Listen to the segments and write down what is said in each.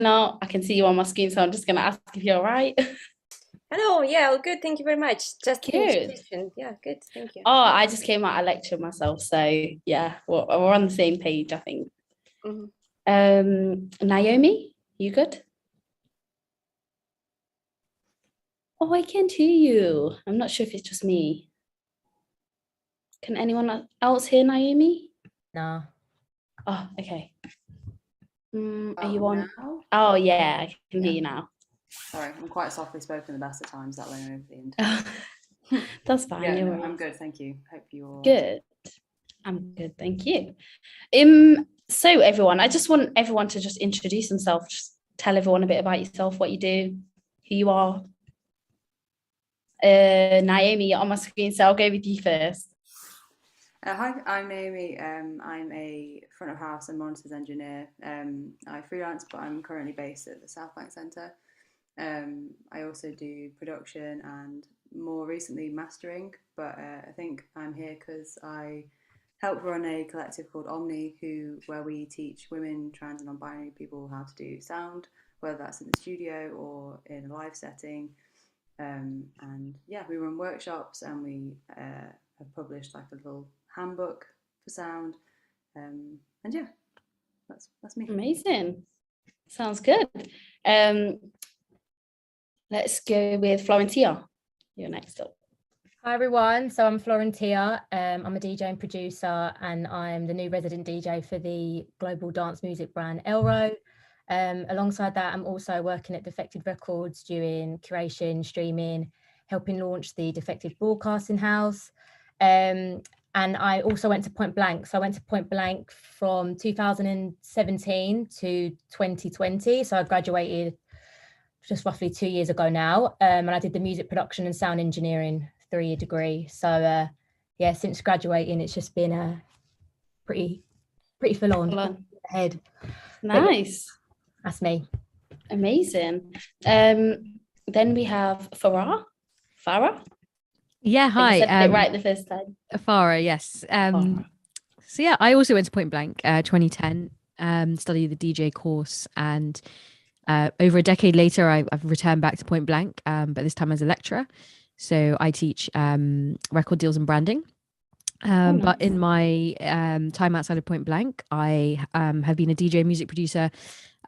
No, I can see you on my screen, so I'm just gonna ask if you're all right. Hello, yeah, all good. Thank you very much. Just finished Good. tuition. Yeah, good. Thank you. Oh, I just came out of lecture myself, so yeah, we're on the same page, I think. Mhm. Naomi, you good? Oh, I can't hear you. I'm not sure if it's just me. Can anyone else hear Naomi? No. Oh, okay. Are Oh, you on? now? Oh, yeah, I can hear Yeah. you now. Sorry, I'm quite softly spoken the best of times. That way I'm over the internet. That's fine, Yeah, no no, worries. I'm good, thank you. Hope you're Good. I'm good, thank you. So everyone, I just want everyone to just introduce themselves, just tell everyone a bit about yourself, what you do, who you are. Naomi, you're on my screen, so I'll go with you first. Hi, I'm Naomi. I'm a front of house and monitors engineer. I freelance, but I'm currently based at the South Bank Centre. I also do production and more recently mastering, but I think I'm here because I help run a collective called Omnii, where we teach women, trans and non-binary people how to do sound, whether that's in the studio or in a live setting. And yeah, we run workshops and we have published like a little handbook for sound. And yeah, that's me. Amazing. Sounds good. Let's go with Florentia. You're next up. Hi everyone, so I'm Florentia. I'm a DJ and producer, and I'm the new resident DJ for the global dance music brand Elrow. Alongside that, I'm also working at Defected Records doing curation, streaming, helping launch the Defected Broadcasting House. And I also went to Point Blank. So I went to Point Blank from 2017 to 2020. So I graduated just roughly 2 years ago now. And I did the music production and sound engineering 3-year degree. So yeah, since graduating, it's just been a pretty full on ahead. Nice. Yeah, that's me. Amazing. Then we have Farah. Farah? Yeah, hi. I said it right the first time. Farah, yes. So yeah, I also went to Point Blank 2010, studied the DJ course, and over a decade later, I've returned back to Point Blank, but this time as a lecturer. So I teach record deals and branding. Nice. But in my time outside of Point Blank, I have been a DJ music producer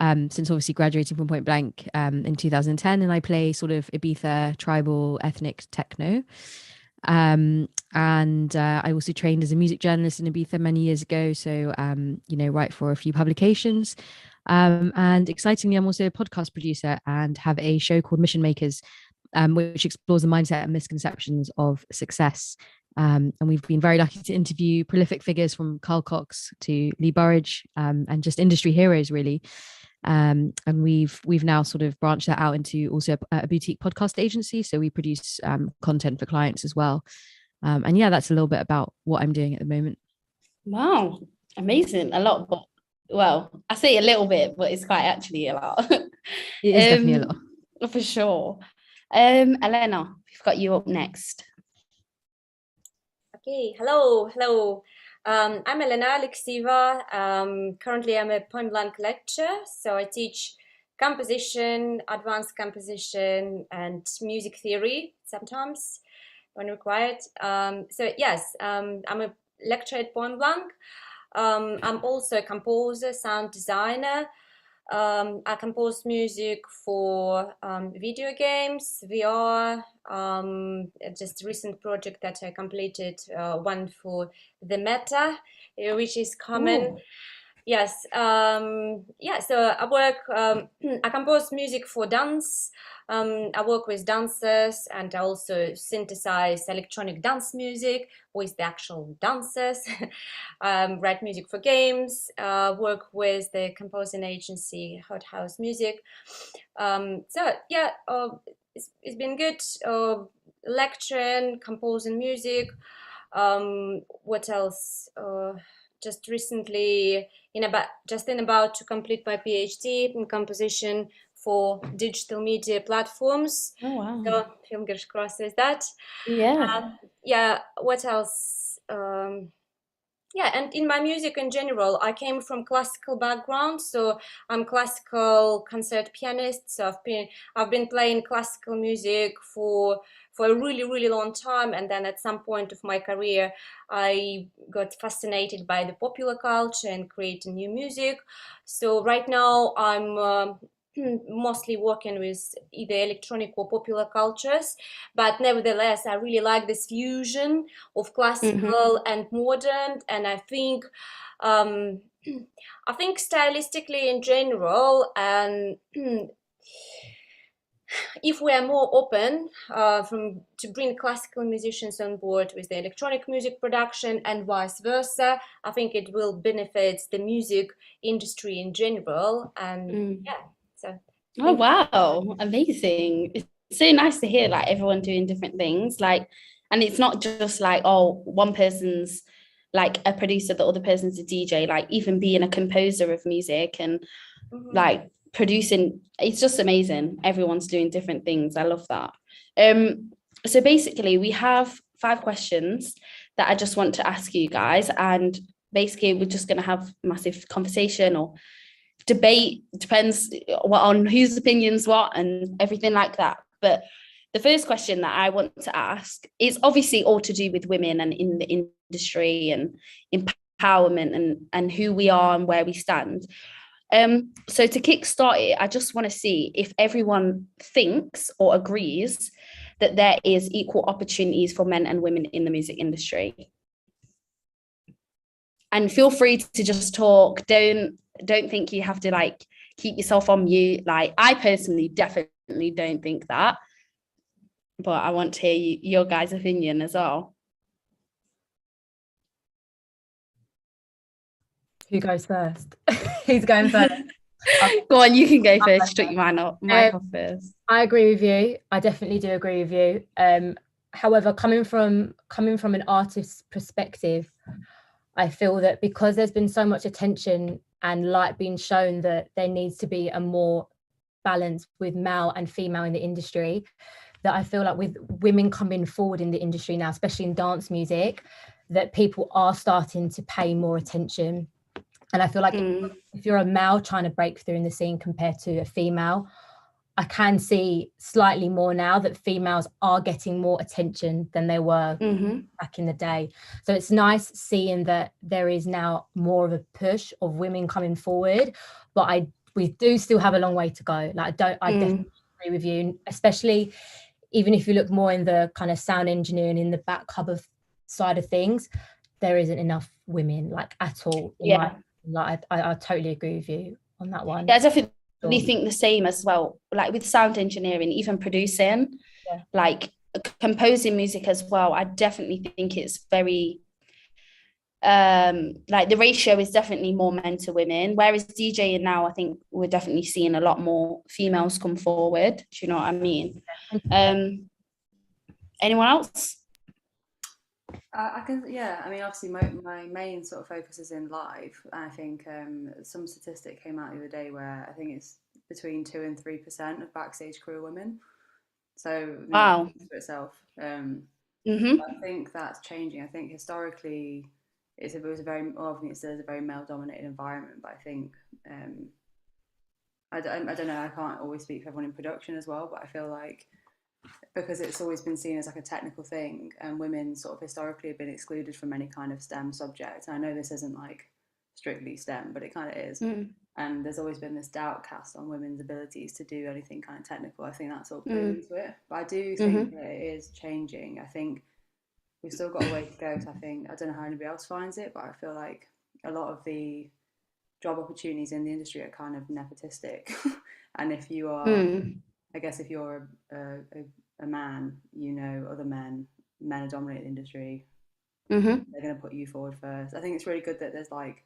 since obviously graduating from Point Blank in 2010, and I play sort of Ibiza, tribal, ethnic techno. And I also trained as a music journalist in Ibiza many years ago, so write for a few publications. And excitingly, I'm also a podcast producer and have a show called Mission Makers, which explores the mindset and misconceptions of success. And we've been very lucky to interview prolific figures from Carl Cox to Lee Burridge, and just industry heroes, really. And we've now sort of branched that out into also a boutique podcast agency. So we produce content for clients as well. And yeah, that's a little bit about what I'm doing at the moment. Wow, amazing. A lot, but well, I say a little bit, but it's quite actually a lot. It is definitely a lot. For sure. Elena, we've got you up next. Okay, hello. I'm Elena Aleekseva. Currently, I'm a point blank lecturer, so I teach composition, advanced composition, and music theory sometimes when required. So yes, I'm a lecturer at Point Blank. I'm also a composer, sound designer. I compose music for video games, VR, just a recent project that I completed, one for the Meta, which is common. Ooh. Yes, yeah, so I work, I compose music for dance. I work with dancers, and I also synthesize electronic dance music with the actual dancers. Write music for games, work with the composing agency Hot House Music. So yeah, it's been good lecturing, composing music. What else? Just recently, about to complete my PhD in composition for digital media platforms. Oh wow. So fingers crossed with that. Yeah. Yeah, what else? Yeah, and in my music in general, I came from classical background, so I'm classical concert pianist. So I've been playing classical music for a really, really long time, and then at some point of my career, I got fascinated by the popular culture and creating new music. So right now, I'm mostly working with either electronic or popular cultures, but nevertheless, I really like this fusion of classical and modern, and um, I think stylistically in general, and if we are more open to bring classical musicians on board with the electronic music production and vice versa, I think it will benefit the music industry in general. And yeah, so. Oh wow, amazing. It's so nice to hear like everyone doing different things. Like, and it's not just like, oh, one person's like a producer, the other person's a DJ, like even being a composer of music and like producing, it's just amazing. Everyone's doing different things. I love that. So basically we have 5 questions that I just want to ask you guys, and basically we're just going to have massive conversation or debate, depends on whose opinions what and everything like that. But the first question that I want to ask is obviously all to do with women and in the industry and empowerment and who we are and where we stand. So to kickstart it, I just want to see if everyone thinks or agrees that there is equal opportunities for men and women in the music industry. And feel free to just talk. Don't think you have to like keep yourself on mute. Like I personally definitely don't think that, but I want to hear your guys' opinion as well. Who goes first? Who's going first? Go on, you can go first. Shut your mind off first. I agree with you. I definitely do agree with you. However, coming from an artist's perspective, I feel that because there's been so much attention and light being shown that there needs to be a more balance with male and female in the industry, that I feel like with women coming forward in the industry now, especially in dance music, that people are starting to pay more attention. And I feel like if you're a male trying to break through in the scene compared to a female, I can see slightly more now that females are getting more attention than they were back in the day. So it's nice seeing that there is now more of a push of women coming forward, but we do still have a long way to go. Like I definitely agree with you, especially even if you look more in the kind of sound engineering in the back cover side of things, there isn't enough women like at all. I totally agree with you on that one. Yeah, I definitely think the same as well. Like with sound engineering, even producing, like composing music as well. I definitely think it's very like the ratio is definitely more men to women. Whereas DJing now, I think we're definitely seeing a lot more females come forward. Do you know what I mean? Anyone else? I can, yeah. I mean, obviously, my main sort of focus is in live, and I think some statistic came out the other day where I think it's between 2 and 3% of backstage crew are women. So wow, for itself. I think that's changing. I think historically, it was a very male-dominated environment. But I think I don't know. I can't always speak for everyone in production as well, but I feel like, because it's always been seen as like a technical thing, and women sort of historically have been excluded from any kind of STEM subject. And I know this isn't like strictly STEM, but it kind of is. And there's always been this doubt cast on women's abilities to do anything kind of technical. I think that's all played into it. But I do think that it is changing. I think we've still got a way to go. So I don't know how anybody else finds it, but I feel like a lot of the job opportunities in the industry are kind of nepotistic. And if you are, I guess if you're a man, you know, other men are dominating the industry. They're going to put you forward first. I think it's really good that there's like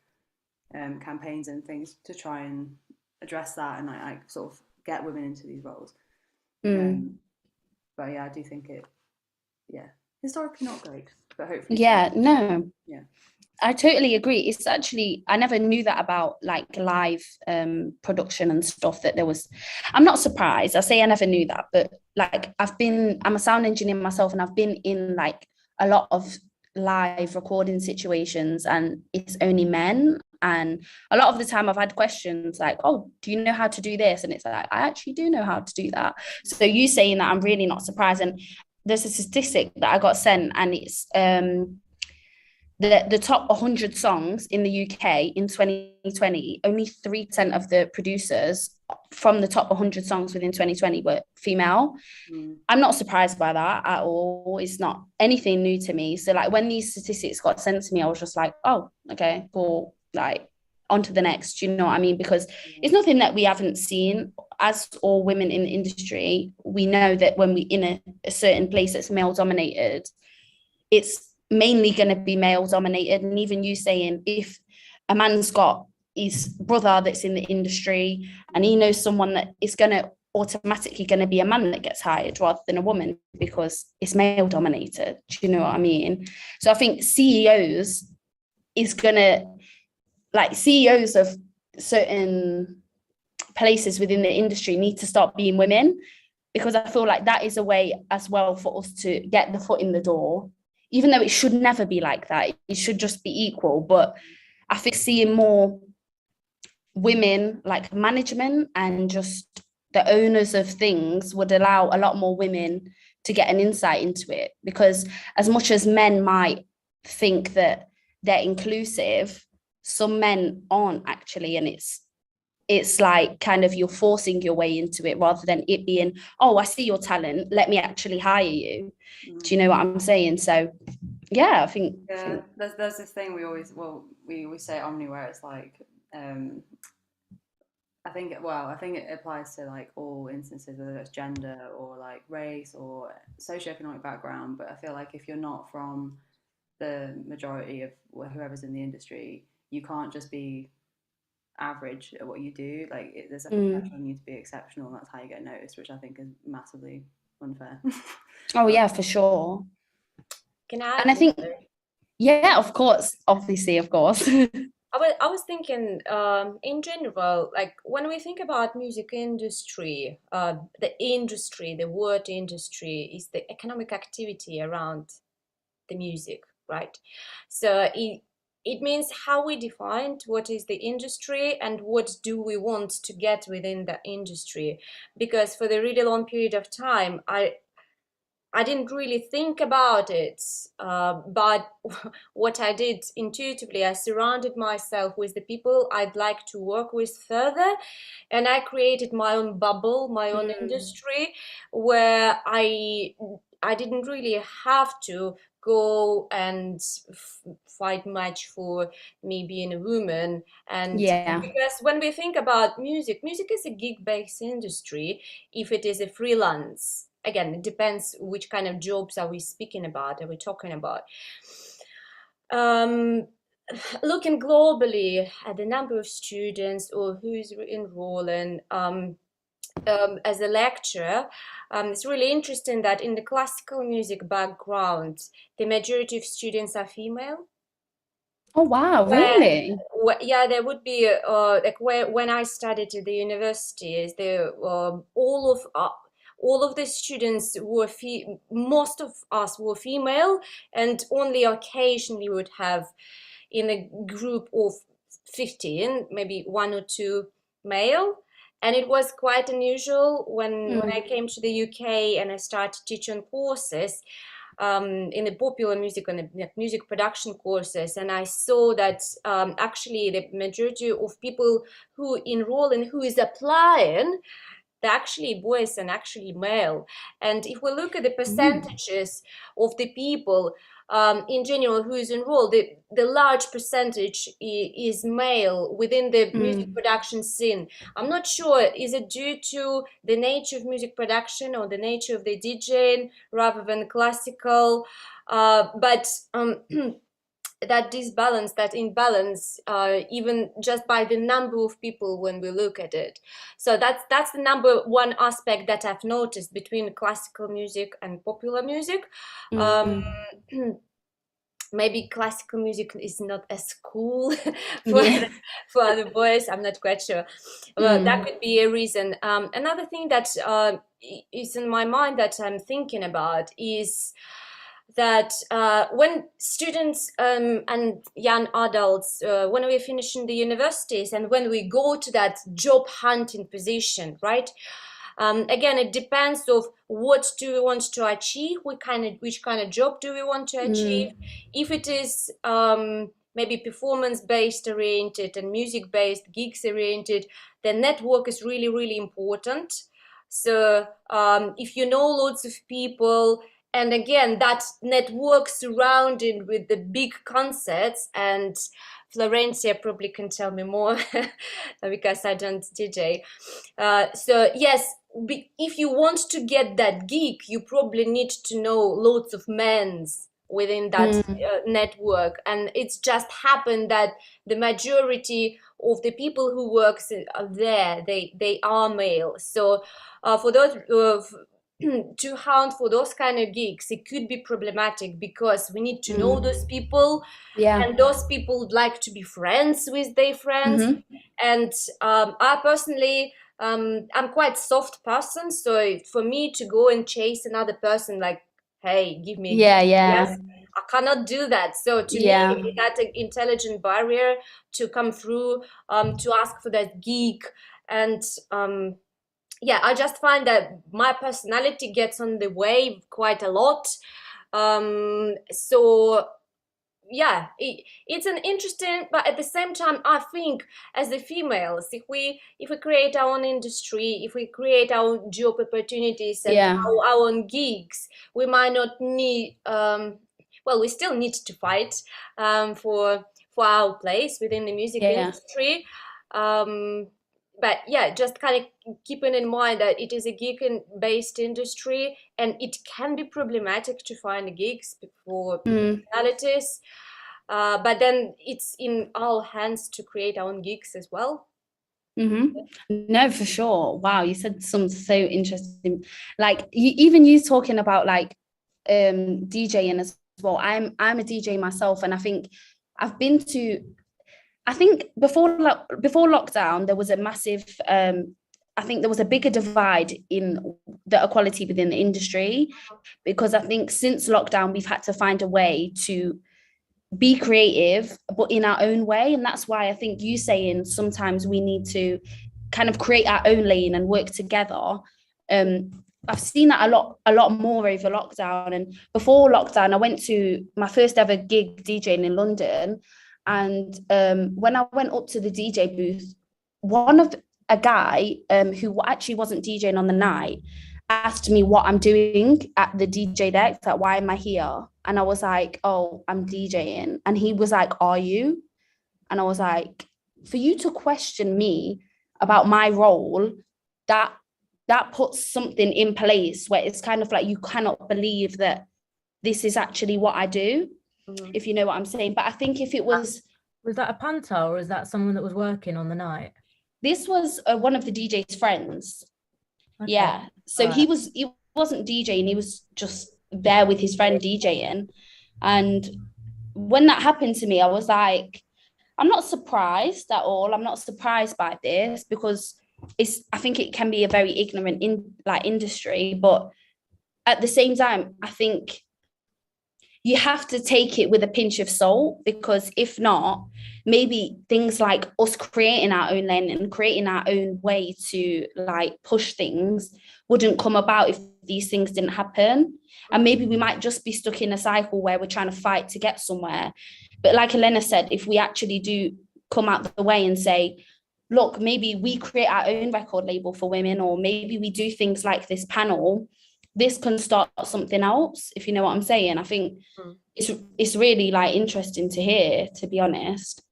campaigns and things to try and address that and like sort of get women into these roles. But yeah, I do think historically not great, but hopefully. I totally agree. It's actually, I never knew that about like live production and stuff, that there was. I'm not surprised. I say I never knew that, but like I'm a sound engineer myself, and I've been in like a lot of live recording situations and it's only men. And a lot of the time I've had questions like, oh, do you know how to do this? And it's like, I actually do know how to do that. So you saying that, I'm really not surprised. And there's a statistic that I got sent, and it's the top 100 songs in the UK in 2020, only 3% of the producers from the top 100 songs within 2020 were female. I'm not surprised by that at all. It's not anything new to me. So like when these statistics got sent to me, I was just like, oh, okay, cool. Like on to the next, you know what I mean? Because it's nothing that we haven't seen. As all women in the industry, we know that when we in a certain place that's male dominated, it's mainly going to be male dominated. And even you saying, if a man's got his brother that's in the industry and he knows someone, that is going to automatically going to be a man that gets hired rather than a woman, because it's male dominated. Do you know what I mean? So I think CEOs is going to, like, CEOs of certain places within the industry need to start being women, because I feel like that is a way as well for us to get the foot in the door, even though it should never be like that. It should just be equal. But I think seeing more women, like management and just the owners of things, would allow a lot more women to get an insight into it. Because as much as men might think that they're inclusive, some men aren't actually. And it's like kind of you're forcing your way into it rather than it being, oh, I see your talent, let me actually hire you. Do you know what I'm saying? So yeah, I think there's this thing we always say at Omnii, where it's like I think it applies to like all instances, whether it's gender or like race or socioeconomic background. But I feel like if you're not from the majority of whoever's in the industry, you can't just be average at what you do. Like there's a pressure on you to be exceptional, and that's how you get noticed, which I think is massively unfair. Oh yeah, for sure. Can I? And I think, yeah, of course, obviously, of course. I was thinking, in general, like when we think about music industry, the word industry is the economic activity around the music, right? So it means how we defined what is the industry and what do we want to get within the industry. Because for the really long period of time, I didn't really think about it, but what I did intuitively, I surrounded myself with the people I'd like to work with further, and I created my own bubble, my own industry, where I didn't really have to go and fight much for me being a woman. And because when we think about music is a gig-based industry if it is a freelance. Again, it depends which kind of jobs are we speaking about, are we talking about. Looking globally at the number of students or who's enrolling as a lecturer, it's really interesting that in the classical music background, the majority of students are female. Oh wow, really? Yeah, there would be like when I studied at the universities, there all of the students were most of us were female, and only occasionally would have in a group of 15 maybe one or two male. And it was quite unusual when I came to the UK and I started teaching courses in the popular music and the music production courses, and I saw that actually the majority of people who enroll and who is applying, they're actually boys and actually male. And if we look at the percentages of the people in general who is enrolled, the large percentage is male within the music production scene. I'm not sure, is it due to the nature of music production or the nature of the DJing rather than classical, but that disbalance, that imbalance, even just by the number of people when we look at it. So that's the number one aspect that I've noticed between classical music and popular music. Maybe classical music is not as cool for the boys. I'm not quite sure. Well, that could be a reason. Another thing that is in my mind that I'm thinking about is that when students and young adults, when we're finishing the universities and when we go to that job hunting position, right? Again, it depends of what do we want to achieve, which kind of job do we want to achieve. If it is maybe performance-based oriented and music-based, gigs oriented, the network is really, really important. So if you know lots of people, and again, that network surrounded with the big concerts, and Florentia probably can tell me more because I don't DJ. So yes, if you want to get that gig, you probably need to know lots of men's within that network, and it's just happened that the majority of the people who work there, they are male. So for those to hunt for those kind of gigs, it could be problematic because we need to know those people, and those people would like to be friends with their friends. And I personally, I'm quite soft person, so for me to go and chase another person like, hey, give me yes, I cannot do that. So to me, that's an intelligent barrier to come through, to ask for that gig. And yeah, I just find that my personality gets on the way quite a lot. So yeah, it's an interesting, but at the same time, I think as the females, if we create our own industry, if we create our own job opportunities and our own gigs, we might not need, well, we still need to fight for our place within the music industry. But yeah, just kind of keeping in mind that it is a gig-based industry, and it can be problematic to find gigs for personalities. But then it's in our hands to create our own gigs as well. No, for sure. Wow, you said something so interesting. Like even you talking about like DJing as well. I'm a DJ myself, and I think I've been to. I think before lockdown, there was a massive, I think there was a bigger divide in the equality within the industry, because I think since lockdown, we've had to find a way to be creative, but in our own way. And that's why I think you saying sometimes we need to kind of create our own lane and work together. I've seen that a lot more over lockdown. And before lockdown, I went to my first ever gig DJing in London. And when I went up to the DJ booth, a guy who actually wasn't DJing on the night asked me what I'm doing at the DJ deck, like, why am I here? And I was like, oh, I'm DJing. And he was like, are you? And I was like, for you to question me about my role, that puts something in place where it's kind of like, you cannot believe that this is actually what I do, if you know what I'm saying. But I think if it was that a punter, or is that someone that was working on the night? This was one of the DJ's friends. Okay. Yeah. So he wasn't DJing, he was just there with his friend DJing. And when that happened to me, I was like, I'm not surprised at all. I'm not surprised by this, because I think it can be a very ignorant industry, but at the same time, I think you have to take it with a pinch of salt, because if not, maybe things like us creating our own lane and creating our own way to like push things wouldn't come about if these things didn't happen. And maybe we might just be stuck in a cycle where we're trying to fight to get somewhere. But like Elena said, if we actually do come out the way and say, look, maybe we create our own record label for women, or maybe we do things like this panel, this can start something else, if you know what I'm saying. I think it's really like interesting to hear, to be honest.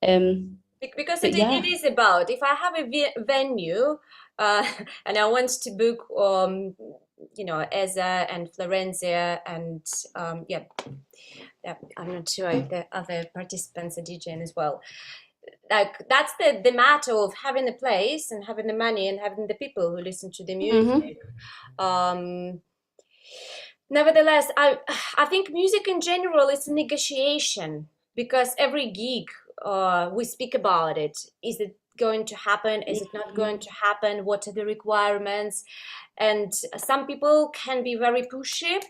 Because it is about, if I have a venue and I want to book, Eza and Florentia and I'm not sure if the other participants are DJing as well. Like that's the matter of having a place and having the money and having the people who listen to the music. Nevertheless, I think music in general is a negotiation, because every gig we speak about it, is it going to happen? Is it not going to happen? What are the requirements? And some people can be very pushy.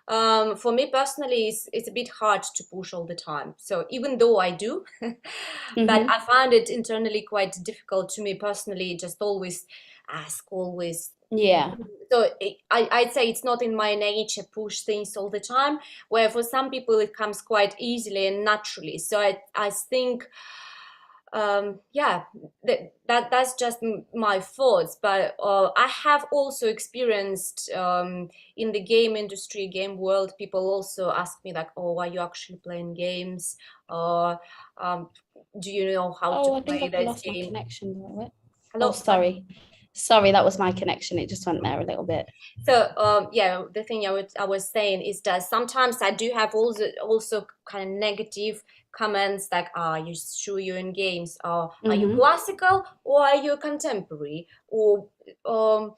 For me personally, it's a bit hard to push all the time. So even though I do, but I find it internally quite difficult to me personally, just always ask, always. Yeah. So I'd say it's not in my nature push things all the time, where for some people it comes quite easily and naturally. So I think, that's just my thoughts. But I have also experienced in the game industry, game world, people also ask me like, oh, are you actually playing games? Or do you know how to I play think I this lost my game? connection a little bit. Hello? Oh, sorry, that was my connection. It just went there a little bit. So the thing I was saying is that sometimes I do have also kind of negative comments like, are you sure you're in games? Or are you classical or are you contemporary? Or but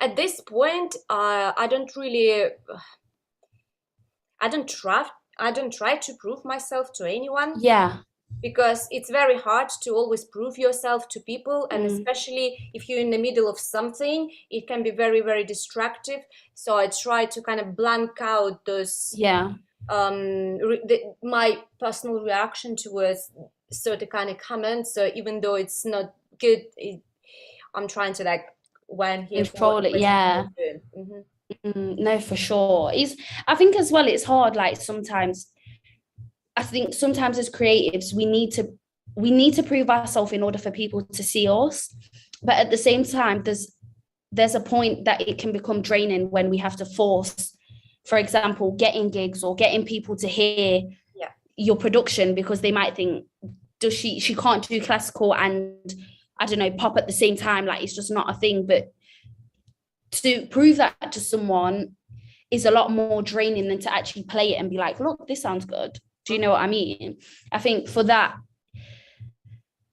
at this point, I don't try to prove myself to anyone. Yeah. Because it's very hard to always prove yourself to people, and especially if you're in the middle of something, it can be very, very destructive. So I try to kind of blank out those my personal reaction towards certain kind of comments. So even though it's not good, I'm trying to like control it. Yeah. No, for sure. I think as well, it's hard. Like sometimes I think sometimes as creatives, we need to prove ourselves in order for people to see us. But at the same time, there's a point that it can become draining when we have to force, for example, getting gigs or getting people to hear your production, because they might think, does she can't do classical and I don't know, pop at the same time, like it's just not a thing. But to prove that to someone is a lot more draining than to actually play it and be like, look, this sounds good. Do you know what I mean? I think for that,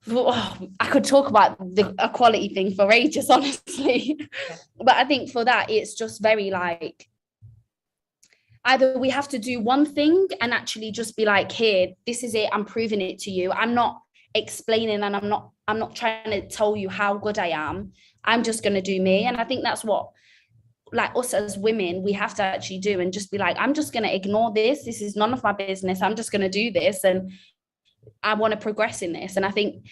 I could talk about the equality thing for ages, honestly. But I think for that, it's just very like, either we have to do one thing and actually just be like, here, this is it, I'm proving it to you. I'm not explaining and I'm not trying to tell you how good I am. I'm just going to do me. And I think that's what, like us as women, we have to actually do, and just be like, I'm just going to ignore this. This is none of my business. I'm just going to do this. And I want to progress in this. And I think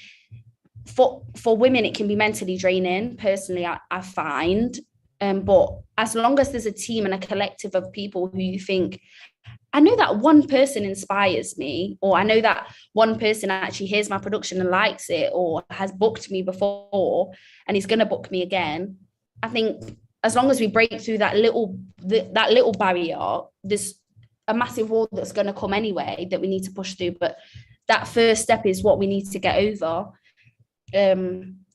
for women, it can be mentally draining. Personally, I find, but as long as there's a team and a collective of people who you think, I know that one person inspires me, or I know that one person actually hears my production and likes it, or has booked me before and is going to book me again. I think as long as we break through that little barrier, there's a massive wall that's going to come anyway that we need to push through. But that first step is what we need to get over.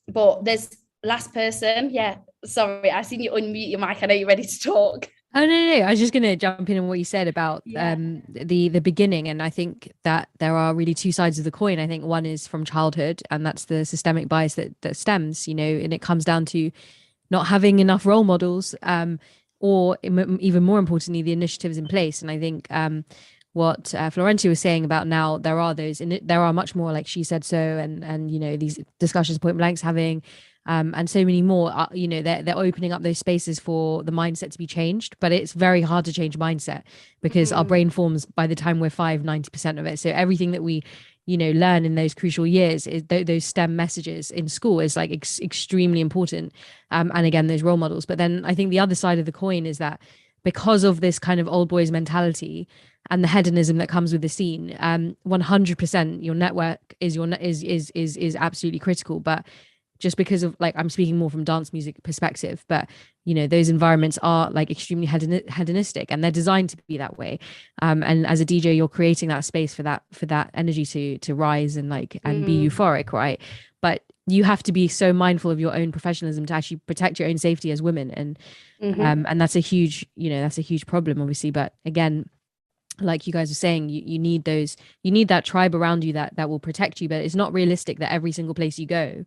But there's last person. Yeah, sorry, I seen you unmute your mic. I know you're ready to talk. Oh no, I was just going to jump in on what you said about the beginning. And I think that there are really two sides of the coin. I think one is from childhood, and that's the systemic bias that stems, and it comes down to not having enough role models, or even more importantly, the initiatives in place. And I think what Florentia was saying about now, there are much more, like she said so, and these discussions Point Blank's having, and so many more. They're opening up those spaces for the mindset to be changed, but it's very hard to change mindset because our brain forms by the time we're 90% of it. So everything that we learn in those crucial years is those STEM messages in school is like extremely important. And again, those role models. But then I think the other side of the coin is that because of this kind of old boys mentality and the hedonism that comes with the scene, 100% your network is absolutely critical. But just because of, like, I'm speaking more from dance music perspective, but those environments are like extremely hedonistic, and they're designed to be that way. And as a DJ, you're creating that space for that energy to rise and be euphoric, right? But you have to be so mindful of your own professionalism to actually protect your own safety as women, and that's a huge problem, obviously. But again, like you guys are saying, you need that tribe around you that will protect you. But it's not realistic that every single place you go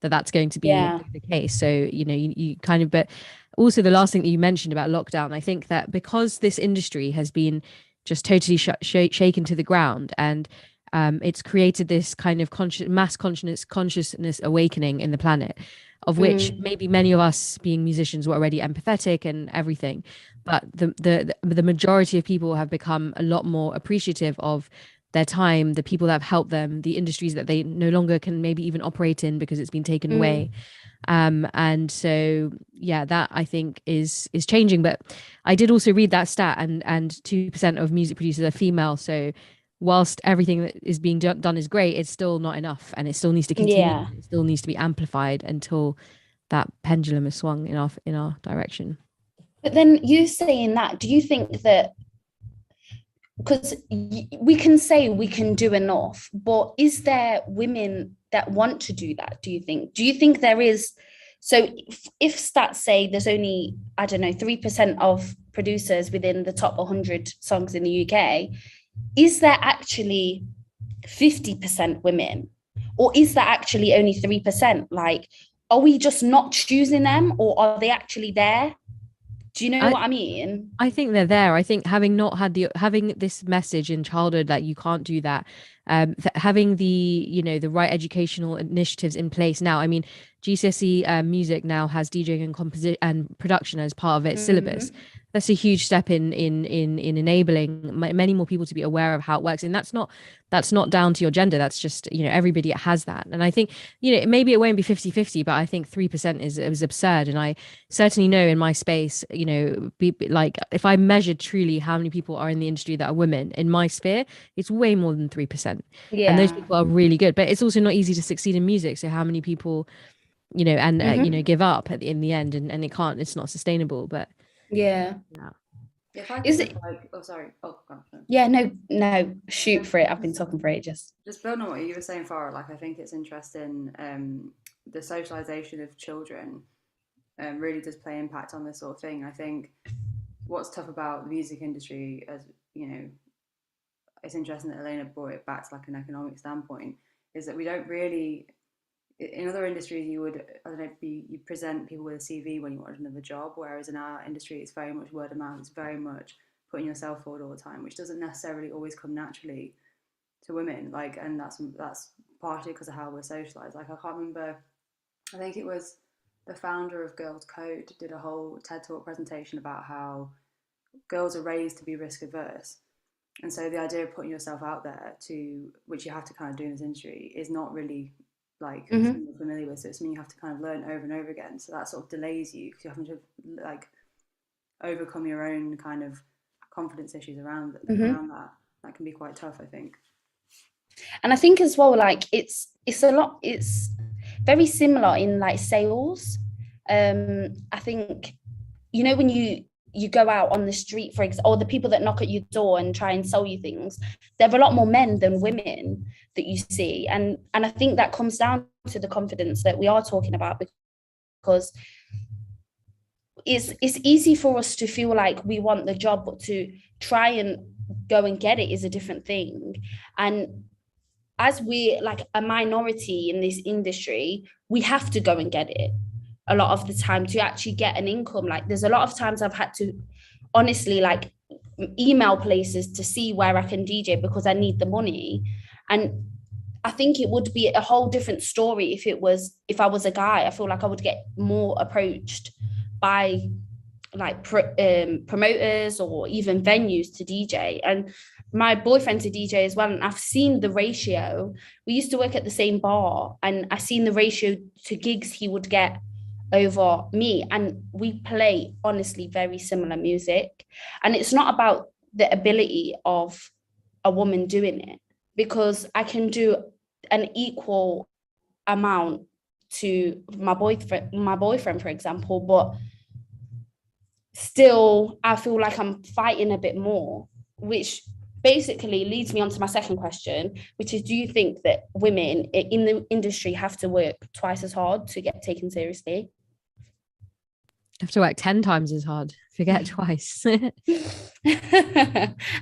that's going to be the case. So you kind of, but also the last thing that you mentioned about lockdown, I think that because this industry has been just totally shaken to the ground, and it's created this kind of mass consciousness awakening in the planet, of which maybe many of us being musicians were already empathetic and everything, but the majority of people have become a lot more appreciative of their time, the people that have helped them, the industries that they no longer can maybe even operate in because it's been taken away. And so yeah, that I think is changing. But I did also read that stat, and 2% of music producers are female. So whilst everything that is being done is great, it's still not enough, and it still needs to continue. Yeah. It still needs to be amplified until that pendulum is swung in our direction. But then you saying that, do you think that, because we can say we can do enough, but is there women that want to do that? Do you think there is? So if stats say there's only, I don't know, 3% of producers within the top 100 songs in the UK, is there actually 50% women, or is that actually only 3%? Like, are we just not choosing them, or are they actually there? Do you know what I mean? I think they're there. I think having this message in childhood that you can't do that, having the right educational initiatives in place now. I mean, GCSE music now has DJing and composition and production as part of its syllabus. That's a huge step in enabling many more people to be aware of how it works. And that's not down to your gender. That's just, everybody has that. And I think, maybe it won't be 50-50, but I think 3% is absurd. And I certainly know in my space, like if I measured truly how many people are in the industry that are women in my sphere, it's way more than 3%. Yeah. And those people are really good, but it's also not easy to succeed in music. So how many people, give up in the end, and it's not sustainable, but yeah. If I Is could it like, oh sorry, oh go on. Yeah, no, shoot for it. I've been talking for ages. Just building on what you were saying, Farah, like I think it's interesting, the socialization of children really does play impact on this sort of thing. I think what's tough about the music industry, as it's interesting that Elena brought it back to like an economic standpoint, is that we don't really, in other industries you would, I don't know, you present people with a CV when you want another job, whereas in our industry it's very much word of mouth. It's very much putting yourself forward all the time, which doesn't necessarily always come naturally to women. Like, and that's partially because of how we're socialized. Like, I can't remember, I think it was the founder of Girls Code did a whole TED Talk presentation about how girls are raised to be risk averse. And so the idea of putting yourself out there, which you have to kind of do in this industry, is not really like something you're familiar with. So it's something you have to kind of learn over and over again. So that sort of delays you because you're having to like overcome your own kind of confidence issues around that. That can be quite tough, I think. And I think as well, like it's very similar in like sales. I think, when you go out on the street, for example, or the people that knock at your door and try and sell you things, there are a lot more men than women that you see. And I think that comes down to the confidence that we are talking about, because it's easy for us to feel like we want the job, but to try and go and get it is a different thing. And as we're like a minority in this industry, we have to go and get it a lot of the time to actually get an income. Like, there's a lot of times I've had to honestly like email places to see where I can DJ because I need the money. And I think it would be a whole different story if I was a guy. I feel like I would get more approached by like promoters or even venues to DJ. And my boyfriend's a DJ as well, and I've seen the ratio. We used to work at the same bar, and I've seen the ratio to gigs he would get over me, and we play honestly very similar music. And it's not about the ability of a woman doing it, because I can do an equal amount to my boyfriend, for example, but still I feel like I'm fighting a bit more, which basically leads me on to my second question, which is, do you think that women in the industry have to work twice as hard to get taken seriously? Have to work 10 times as hard, forget twice. I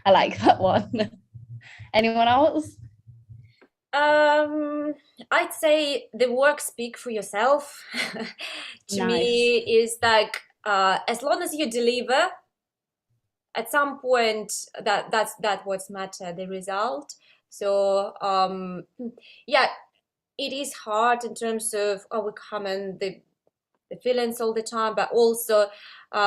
like that one. Anyone else? I'd say the work speak for yourself. To me is like, as long as you deliver, at some point that's what's matter, the result. So yeah, it is hard in terms of overcoming the feelings all the time, but also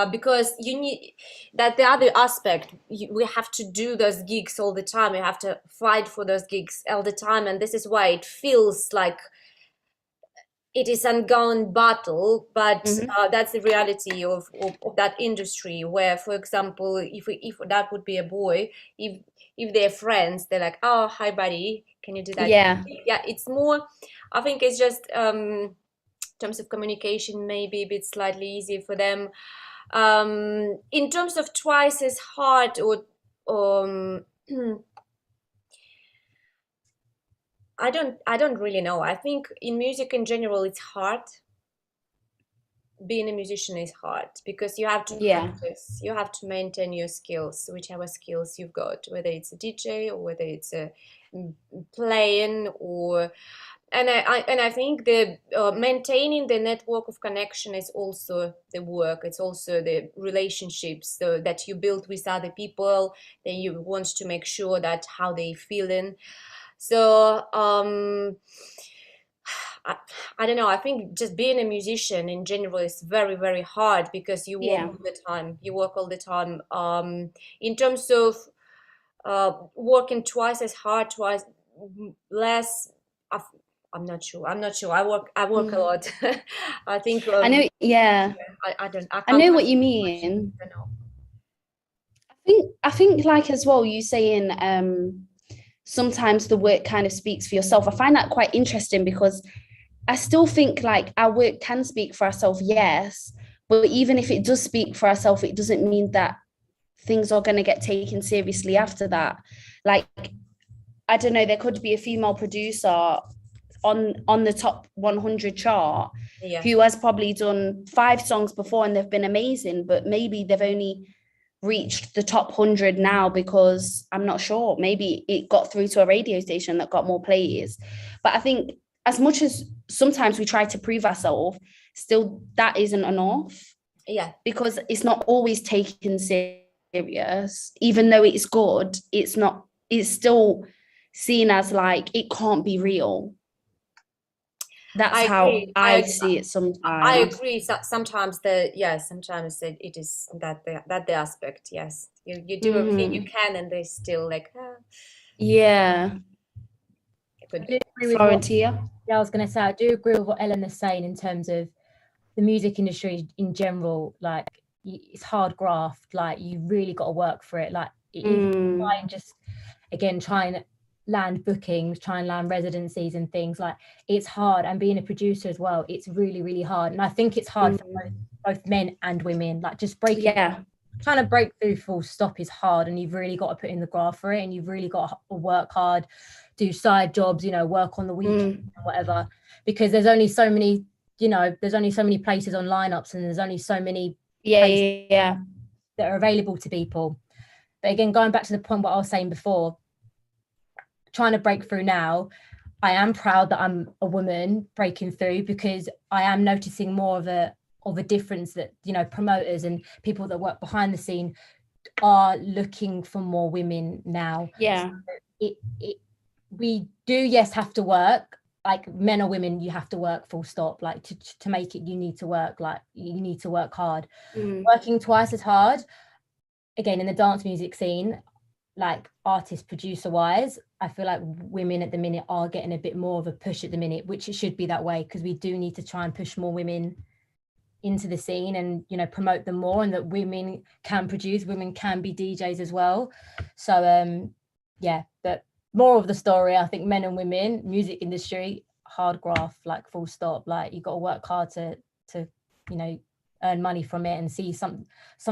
because you need that the other aspect, we have to do those gigs all the time, we have to fight for those gigs all the time, and this is why it feels like it is an ongoing battle, but that's the reality of that industry, where, for example, if that would be a boy, if they're friends, they're like, oh, hi buddy, can you do that? Yeah. Yeah, it's more, I think it's just in terms of communication, maybe a bit slightly easier for them. In terms of twice as hard, or I don't really know. I think in music in general, it's hard. Being a musician is hard because you have to practice, you have to maintain your skills, whichever skills you've got, whether it's a DJ or whether it's a playing, or and I think the maintaining the network of connection is also the work. It's also the relationships that you build with other people. Then you want to make sure that how they feeling. So I don't know. I think just being a musician in general is very, very hard because you work all the time. You work all the time. In terms of working twice as hard, twice less, I'm not sure. I work a lot. I think. I know. Yeah. I know what you mean. I know. I think like as well, you saying sometimes the work kind of speaks for yourself. I find that quite interesting because I still think like our work can speak for ourselves, yes, but even if it does speak for ourselves, it doesn't mean that things are going to get taken seriously after that. Like, I don't know, there could be a female producer on the top 100 chart who has probably done 5 songs before and they've been amazing, but maybe they've only reached the top 100 now because I'm not sure, maybe it got through to a radio station that got more plays. But I think as much as sometimes we try to prove ourselves, still that isn't enough. Yeah. Because it's not always taken serious. Even though it's good, it's still seen as like, it can't be real. That's how I see it sometimes. I agree. Sometimes sometimes it is that the aspect. Yes, you do everything you can, and they still like. Yeah. Florentia. I was going to say, I do agree with what Elena's saying in terms of the music industry in general. Like, it's hard graft. Like, you really got to work for it. Like, even try and just try and land bookings, try and land residencies and things, like, it's hard. And being a producer as well, it's really, really hard. And I think it's hard for both men and women. Like, just trying to break through full stop is hard, and you've really got to put in the graft for it, and you've really got to work hard, do side jobs, work on the weekend and whatever, because there's only so many, there's only so many places on lineups, and there's only so many that are available to people. But again, going back to the point what I was saying before, trying to break through now, I am proud that I'm a woman breaking through, because I am noticing more of a difference, that promoters and people that work behind the scene are looking for more women now. So we do have to work, like men or women, you have to work full stop. Like, to make it, you need to work, like, you need to work hard. Working twice as hard, again, in the dance music scene, like artist producer wise, I feel like women at the minute are getting a bit more of a push at the minute, which it should be that way, because we do need to try and push more women into the scene and promote them more, and that women can produce, women can be DJs as well. So but moral of the story, I think men and women, music industry, hard graft, like, full stop. Like, you got to work hard to earn money from it and see some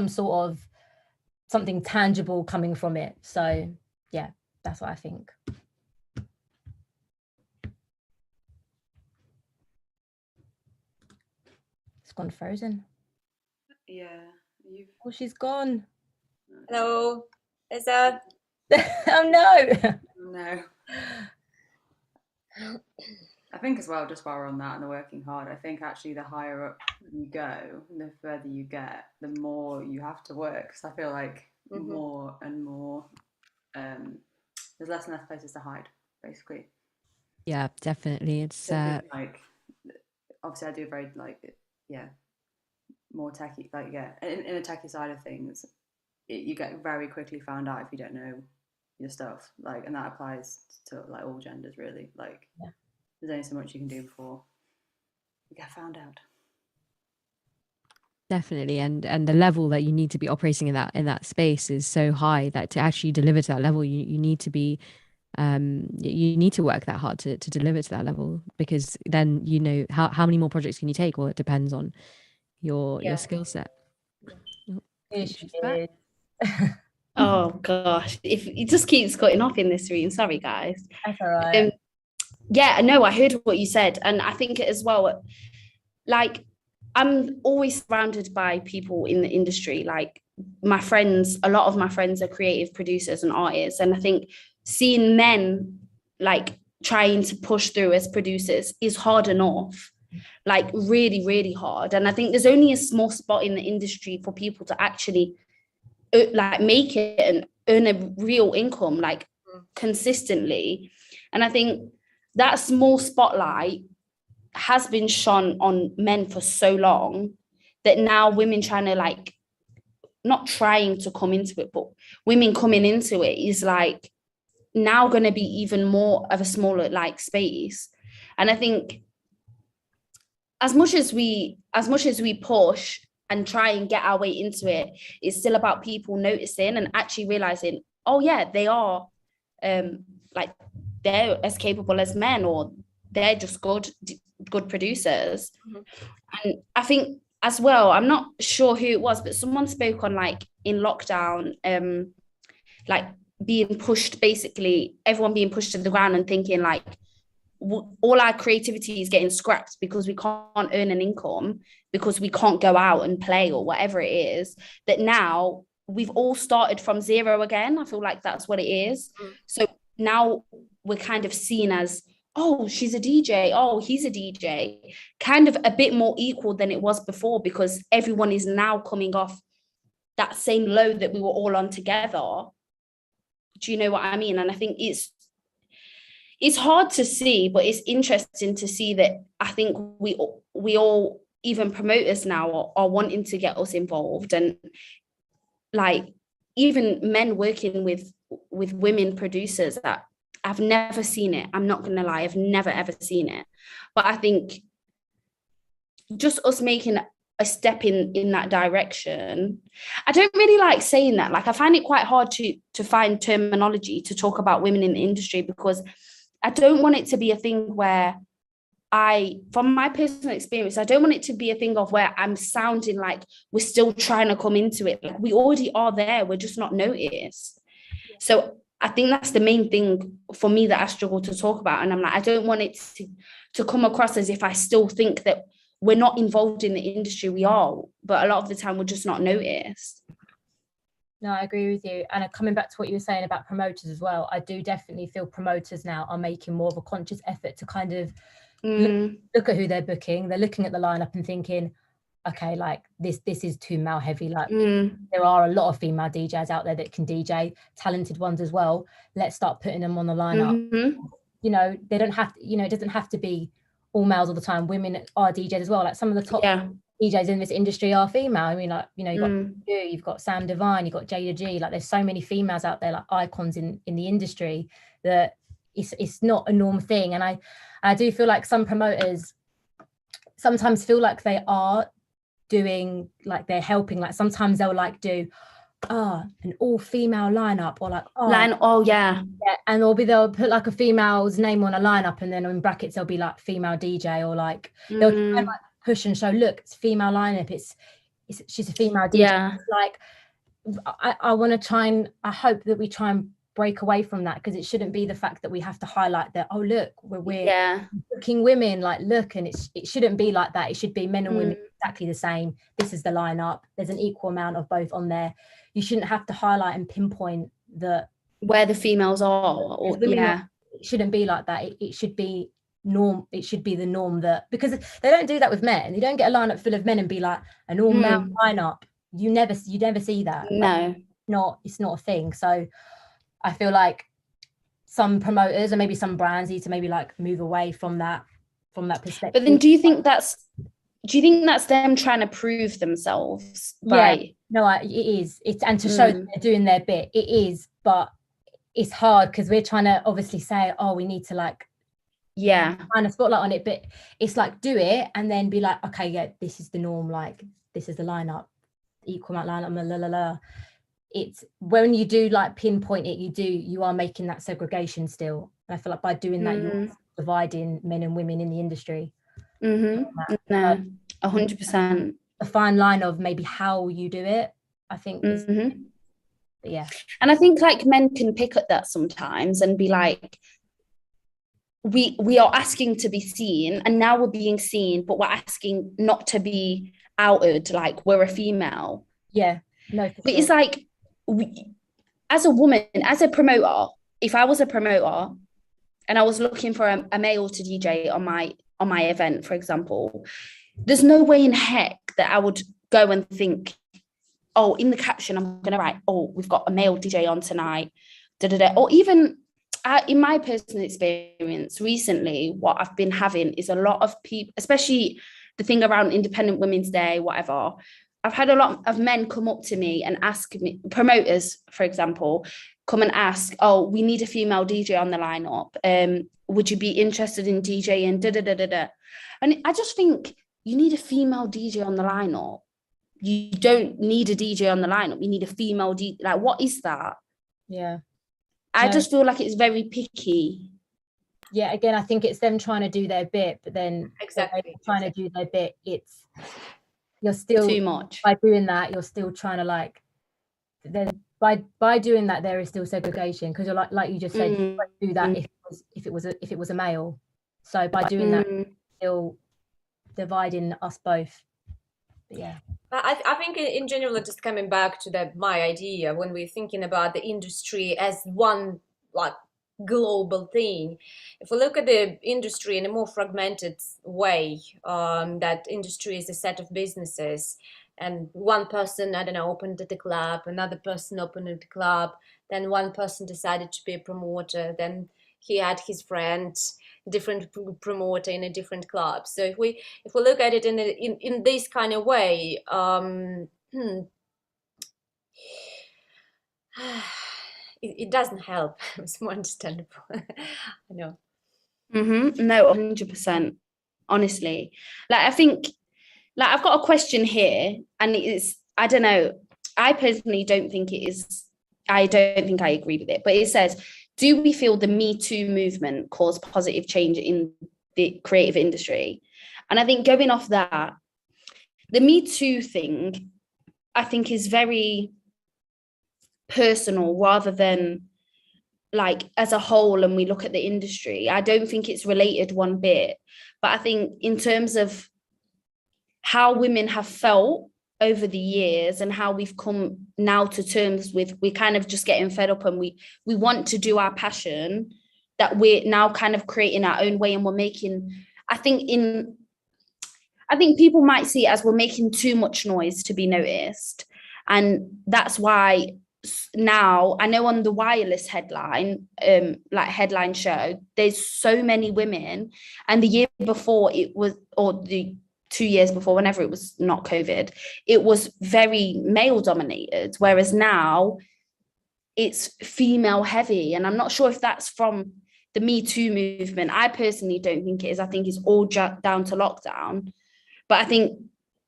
sort of something tangible coming from it. So yeah, that's what I think. It's gone frozen. Yeah, oh, she's gone. Hello, is that oh no. I think as well, just while we're on that and the working hard, I think actually the higher up you go, the further you get, the more you have to work. Because I feel like more and more, there's less and less places to hide. basically. Yeah, definitely. It's So like, obviously I do very like, yeah, more techie, like, yeah, in a techie side of things, you get very quickly found out if you don't know your stuff, like, and that applies to like all genders really. Like, there's only so much you can do before you get found out. definitely, and the level that you need to be operating in that space is so high that to actually deliver to that level, you need to be you need to work that hard to deliver to that level, because then you know how many more projects can you take. Well, it depends on your skill set. Oh, she's back. Oh gosh, if it just keeps cutting off in this room, sorry guys. That's all right. Yeah, no, I heard what you said, and I think as well, like, I'm always surrounded by people in the industry. Like, my friends, a lot of my friends are creative producers and artists, and I think seeing men like trying to push through as producers is hard enough, like really, really hard. And I think there's only a small spot in the industry for people to actually like make it and earn a real income, like consistently. And I think that small spotlight has been shone on men for so long that now women trying to, like, not trying to come into it, but women coming into it is like now going to be even more of a smaller like space. And I think as much as we push and try and get our way into it, it's still about people noticing and actually realizing, oh yeah, they are like, they're as capable as men, or they're just good producers. And I think as well, I'm not sure who it was, but someone spoke on, like, in lockdown, like being pushed, basically everyone being pushed to the ground and thinking like all our creativity is getting scrapped because we can't earn an income, because we can't go out and play or whatever it is, that now we've all started from zero again. I feel like that's what it is. So now we're kind of seen as, oh, she's a DJ, oh, he's a DJ, kind of a bit more equal than it was before, because everyone is now coming off that same load that we were all on together. Do you know what I mean? And I think it's hard to see, but it's interesting to see that I think we all, even promoters now, are wanting to get us involved. And like even men working with women producers, that I've never seen it. I'm not going to lie, I've never ever seen it. But I think just us making a step in that direction. I don't really like saying that. Like, I find it quite hard to find terminology to talk about women in the industry, because I don't want it to be a thing where from my personal experience, I don't want it to be a thing of where I'm sounding like we're still trying to come into it. Like, we already are there, we're just not noticed. So I think that's the main thing for me that I struggle to talk about. And I'm like, I don't want it to come across as if I still think that we're not involved in the industry. We are, but a lot of the time we're just not noticed. No, I agree with you. And coming back to what you were saying about promoters as well, I do definitely feel promoters now are making more of a conscious effort to kind of look at who they're booking. They're looking at the lineup and thinking, okay, like this is too male heavy. Like there are a lot of female DJs out there that can DJ, talented ones as well. Let's start putting them on the lineup. You know, they don't have to, you know, it doesn't have to be all males all the time. Women are DJs as well. Like some of the top DJs in this industry are female. I mean, like, you know, you've got Sam Divine, you've got Jada G. Like, there's so many females out there, like icons in the industry, that it's not a norm thing. And I do feel like some promoters sometimes feel like they are doing, like they're helping. Like sometimes they'll like do an all-female lineup, or like and they'll put like a female's name on a lineup, and then in brackets they'll be like female DJ, or like they'll try and like push and show, look, it's female lineup, it's she's a female DJ. Like I want to try and I hope that we try and break away from that, because it shouldn't be the fact that we have to highlight that, oh look, we're booking women, like look, and it shouldn't be like that. It should be men and women exactly the same. This is the lineup, there's an equal amount of both on there. You shouldn't have to highlight and pinpoint where the females are, or it shouldn't be like that. It should be norm. It should be the norm, that, because they don't do that with men. You don't get a lineup full of men and be like an all male lineup. You never see that. No, it's not a thing. So I feel like some promoters and maybe some brands need to maybe like move away from that perspective. But then do you think that's them trying to prove themselves by... Yeah, no, it is. It's, and to show that they're doing their bit, it is, but it's hard because we're trying to obviously say, oh, we need to like kind of spotlight on it, but it's like do it and then be like, okay, yeah, this is the norm, like this is the lineup, equal amount lineup, la la la. It's when you do like pinpoint it, you are making that segregation still. And I feel like by doing that, you're dividing men and women in the industry. No, 100%. A fine line of maybe how you do it, I think. Yeah. And I think like men can pick at that sometimes and be like, we are asking to be seen and now we're being seen, but we're asking not to be outed like we're a female. Yeah, no. But it's like, as a woman, as a promoter, if I was a promoter and I was looking for a male to DJ on my event, for example, there's no way in heck that I would go and think, oh, in the caption, I'm going to write, oh, we've got a male DJ on tonight, or even in my personal experience recently, what I've been having is a lot of people, especially the thing around Independent Women's Day, whatever. I've had a lot of men come up to me and ask me, promoters, for example, come and ask, oh, we need a female DJ on the lineup. Would you be interested in DJing? And I just think you need a female DJ on the lineup. You don't need a DJ on the lineup. You need a female DJ. Like, what is that? Yeah. I just feel like it's very picky. Yeah, again, I think it's them trying to do their bit, but then trying to do their bit, you're still too much. By doing that, you're still trying to like, then by doing that, there is still segregation because you're like you just said, you won't do that if it was a male. So by doing that, still dividing us both. But yeah. I think in general, just coming back to my idea, when we're thinking about the industry as one like global thing, if we look at the industry in a more fragmented way, that industry is a set of businesses, and one person, I don't know, opened at the club, another person opened at the club, then one person decided to be a promoter, then he had his friend, different promoter in a different club. So if we look at it in this kind of way, it doesn't help. It's more understandable. I know. No, 100%. Honestly, like I think, like I've got a question here, and it's, I don't know. I personally don't think it is. I don't think I agree with it, but it says, do we feel the Me Too movement caused positive change in the creative industry? And I think going off that, the Me Too thing, I think is very personal rather than like as a whole. And we look at the industry, I don't think it's related one bit. But I think in terms of how women have felt over the years and how we've come now to terms with, we're kind of just getting fed up and we want to do our passion, that we're now kind of creating our own way, and we're making, I think people might see it as we're making too much noise to be noticed. And that's why now, I know on the Wireless headline, like headline show, there's so many women, and the year before it was, or the 2 years before, whenever it was not COVID, it was very male dominated, whereas now it's female heavy. And I'm not sure if that's from the Me Too movement. I personally don't think it is. I think it's all down to lockdown. But I think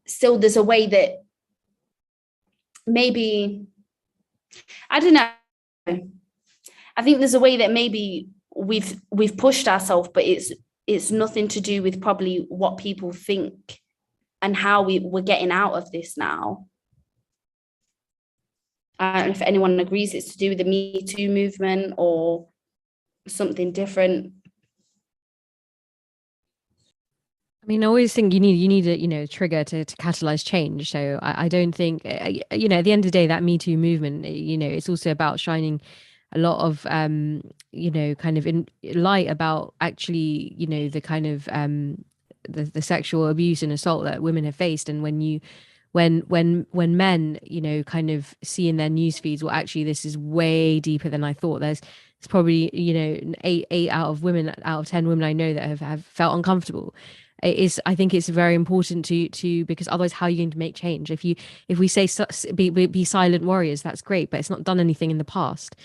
still there's a way that maybe, I don't know, I think there's a way that maybe we've pushed ourselves, but it's nothing to do with probably what people think and how we're getting out of this now. I don't know if anyone agrees it's to do with the Me Too movement or something different. I mean, I always think you need a trigger to catalyze change. So I don't think, at the end of the day, that Me Too movement, it's also about shining a lot of, kind of in light about actually, the kind of the sexual abuse and assault that women have faced. And when men, kind of see in their news feeds, well, actually, this is way deeper than I thought. it's probably, you know, eight out of 10 women I know that have felt uncomfortable. I think it's very important to because otherwise how are you going to make change? If we say be silent warriors, that's great, but it's not done anything in the past,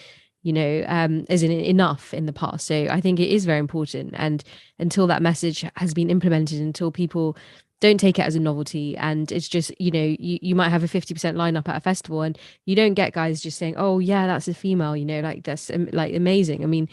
you know, isn't enough in the past. So I think it is very important, and until that message has been implemented, until people don't take it as a novelty, and it's just, you know, you might have a 50% lineup at a festival and you don't get guys just saying, oh yeah, that's a female, you know, like that's like amazing. I mean,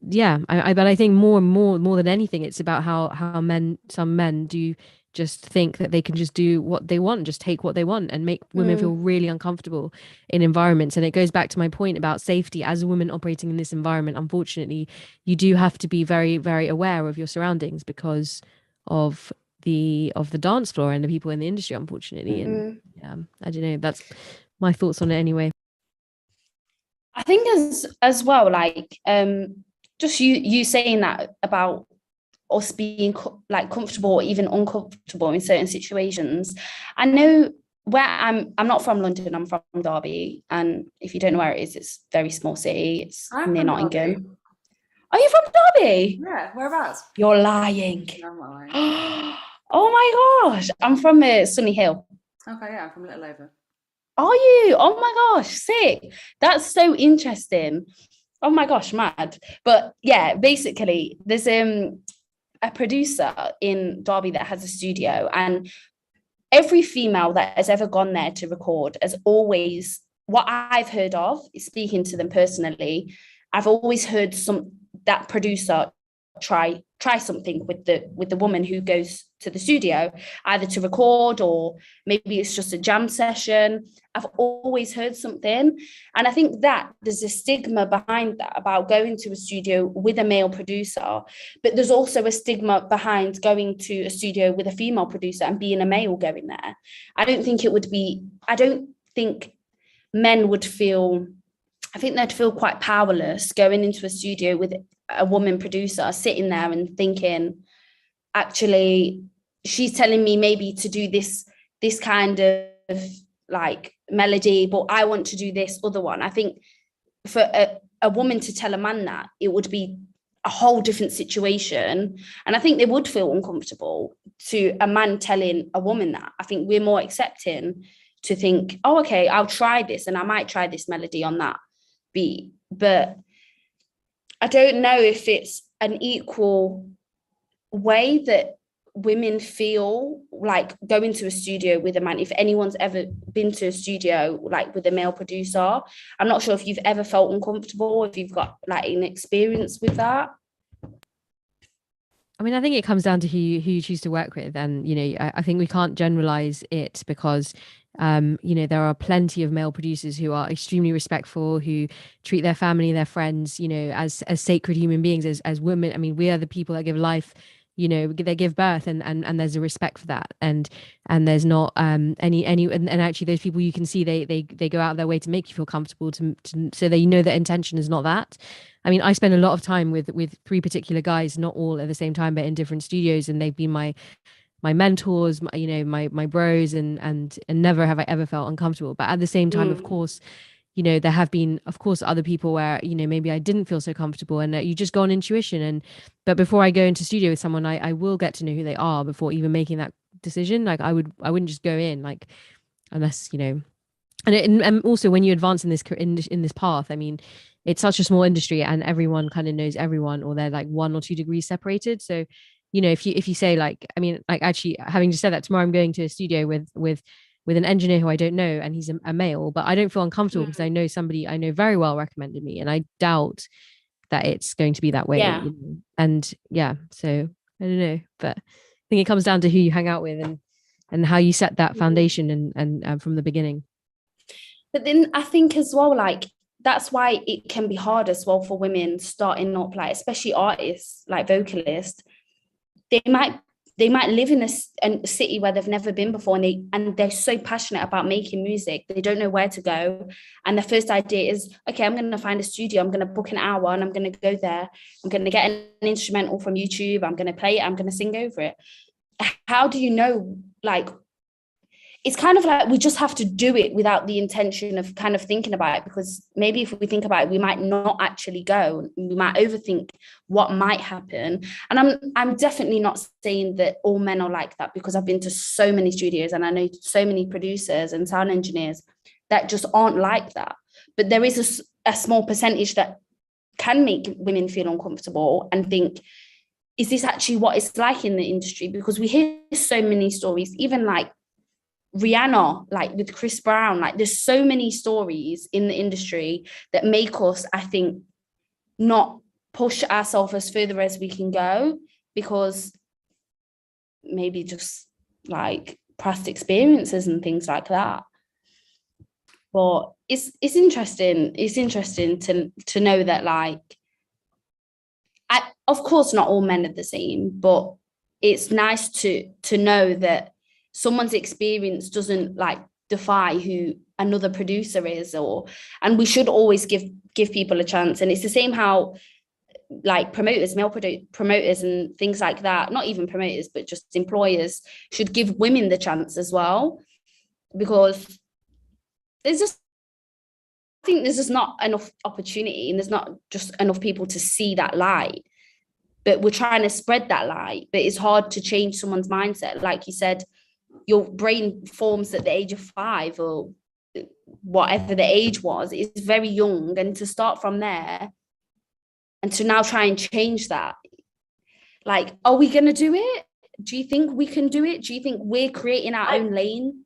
yeah, but I think more than anything, it's about how some men do just think that they can just do what they want, just take what they want, and make women feel really uncomfortable in environments. And it goes back to my point about safety. As a woman operating in this environment, unfortunately, you do have to be very, very aware of your surroundings because of the dance floor and the people in the industry, unfortunately. And I don't know, that's my thoughts on it anyway. I think as well, like just you saying that about us being like comfortable or even uncomfortable in certain situations. I know where I'm not from London, I'm from Derby, and if you don't know where it is, it's a very small city. It's near Nottingham. Derby. Are you from Derby? Yeah, whereabouts? You're lying. No, I'm not lying. Oh my gosh, I'm from Sunny Hill. Okay, yeah, I'm from Littlehaven. Are you? Oh my gosh, sick. That's so interesting. Oh my gosh, mad. But yeah, basically, there's a producer in Derby that has a studio, and every female that has ever gone there to record has always, what I've heard of, speaking to them personally, I've always heard that producer try something with the woman who goes to the studio, either to record or maybe it's just a jam session. I've always heard something, and I think that there's a stigma behind that about going to a studio with a male producer, but there's also a stigma behind going to a studio with a female producer and being a male going there. I don't think men would feel, I think they'd feel quite powerless going into a studio with a woman producer, sitting there and thinking, actually, she's telling me maybe to do this kind of like melody, but I want to do this other one. I think for a woman to tell a man that, it would be a whole different situation. And I think they would feel uncomfortable to a man telling a woman that. I think we're more accepting to think, oh, okay, I'll try this and I might try this melody on that beat. But I don't know if it's an equal way that women feel like going to a studio with a man. If anyone's ever been to a studio like with a male producer, I'm not sure if you've ever felt uncomfortable, if you've got like an experience with that. I mean, I think it comes down to who you choose to work with, and you know, I think we can't generalize it because you know, there are plenty of male producers who are extremely respectful, who treat their family, their friends, you know, as sacred human beings, as women. I mean, we are the people that give life, you know, they give birth, and there's a respect for that, and there's not any and actually those people, you can see they go out of their way to make you feel comfortable, to so that you know that intention is not that. I mean, I spend a lot of time with 3 particular guys, not all at the same time, but in different studios, and they've been my mentors, you know, my bros, and never have I ever felt uncomfortable. But at the same time, of course, you know, there have been, of course, other people where, you know, maybe I didn't feel so comfortable, and you just go on intuition. But before I go into studio with someone, I will get to know who they are before even making that decision. Like I wouldn't just go in, like, unless, you know, and also when you advance in this path, I mean, it's such a small industry and everyone kind of knows everyone, or they're like 1 or 2 degrees separated. So, you know, if you say, like, I mean, like, actually, having just said that, tomorrow I'm going to a studio with an engineer who I don't know, and he's a male, but I don't feel uncomfortable because I know somebody I know very well recommended me, and I doubt that it's going to be that way. Yeah. You know? And yeah, so I don't know, but I think it comes down to who you hang out with and how you set that foundation and from the beginning. But then I think as well, like, that's why it can be hard as well for women starting up, like, especially artists, like vocalists. They might live in a city where they've never been before, and they're so passionate about making music, they don't know where to go. And the first idea is, okay, I'm going to find a studio, I'm going to book an hour, and I'm going to go there. I'm going to get an instrumental from YouTube, I'm going to play it, I'm going to sing over it. How do you know, like, it's kind of like we just have to do it without the intention of kind of thinking about it, because maybe if we think about it, we might not actually go. We might overthink what might happen. And I'm definitely not saying that all men are like that, because I've been to so many studios and I know so many producers and sound engineers that just aren't like that. But there is a small percentage that can make women feel uncomfortable and think, is this actually what it's like in the industry? Because we hear so many stories, even like Rihanna, like with Chris Brown, like there's so many stories in the industry that make us, I think, not push ourselves as further as we can go, because maybe just like past experiences and things like that. But it's interesting. It's interesting to know that, like, of course, not all men are the same, but it's nice to know that someone's experience doesn't like defy who another producer is, and we should always give people a chance. And it's the same how like promoters, male promoters and things like that, not even promoters, but just employers should give women the chance as well, because I think there's just not enough opportunity, and there's not just enough people to see that light. But we're trying to spread that light, but it's hard to change someone's mindset. Like you said, your brain forms at the age of 5 or whatever the age was. It's very young, and to start from there and to now try and change that, like, are we going to do it? Do you think we can do it? Do you think we're creating our own lane?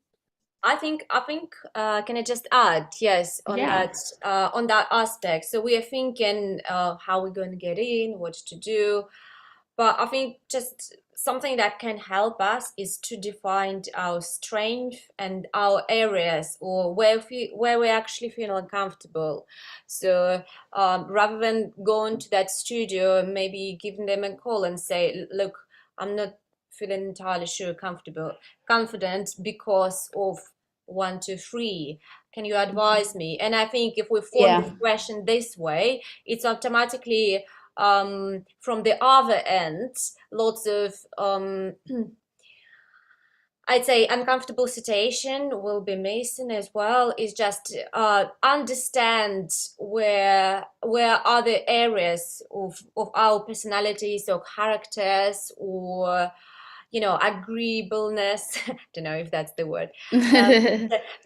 I think can I just add, yes, on that aspect. So we are thinking how we're going to get in, what to do. But I think just something that can help us is to define our strength and our areas, or where we actually feel uncomfortable. So rather than going to that studio, maybe giving them a call and say, look, I'm not feeling entirely confident because of 1, 2, 3. Can you advise me? And I think if we form the question this way, it's automatically from the other end, lots of I'd say uncomfortable situation will be missing as well. Is just understand where are the areas of our personalities or characters, or agreeableness. Don't know if that's the word.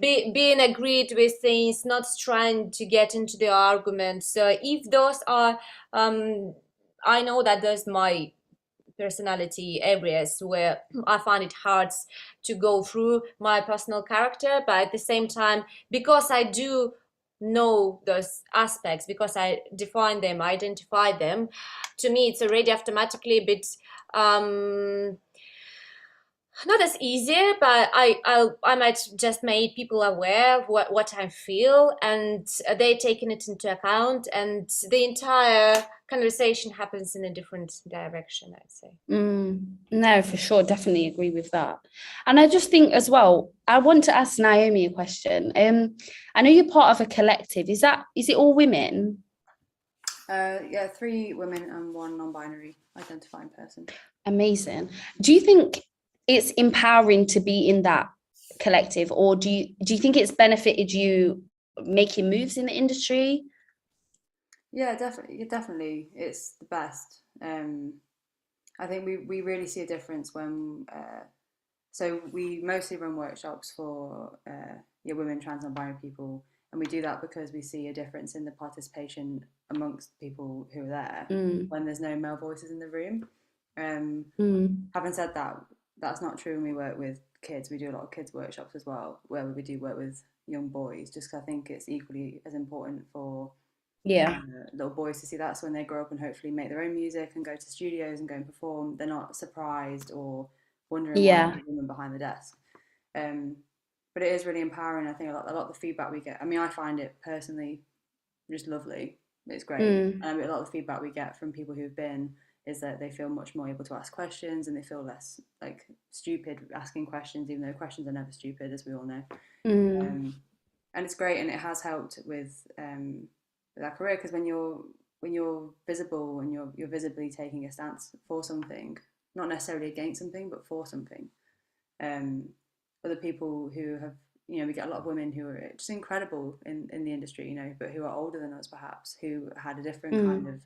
Being agreed with things, not trying to get into the argument. So if those are, I know that there's my personality areas where I find it hard to go through my personal character, but at the same time, because I do know those aspects, because I define them, I identify them, to me it's already automatically a bit not as easier, but I might just make people aware of what I feel, and they're taking it into account, and the entire conversation happens in a different direction, I'd say. No, for sure, definitely agree with that. And I just think as well, I want to ask Naomi a question. I know you're part of a collective. Is it all women? 3 women and 1 non-binary identifying person. Amazing. Do you think it's empowering to be in that collective, or do you think it's benefited you making moves in the industry? Yeah, definitely it's the best. I think we really see a difference when so we mostly run workshops for women, trans, non-binary people, and we do that because we see a difference in the participation amongst people who are there when there's no male voices in the room. Having said that, that's not true when we work with kids. We do a lot of kids workshops as well, where we do work with young boys, just because I think it's equally as important for little boys to see that. So when they grow up and hopefully make their own music and go to studios and go and perform, they're not surprised or wondering why there's a woman behind the desk. But it is really empowering. I think a lot of the feedback we get, I mean, I find it personally just lovely. It's great. And a lot of the feedback we get from people who've been is that they feel much more able to ask questions, and they feel less like stupid asking questions, even though questions are never stupid, as we all know. And it's great, and it has helped with our career, because when you're visible and you're visibly taking a stance for something, not necessarily against something, but for something, other people who have, we get a lot of women who are just incredible in the industry, but who are older than us perhaps, who had a different kind of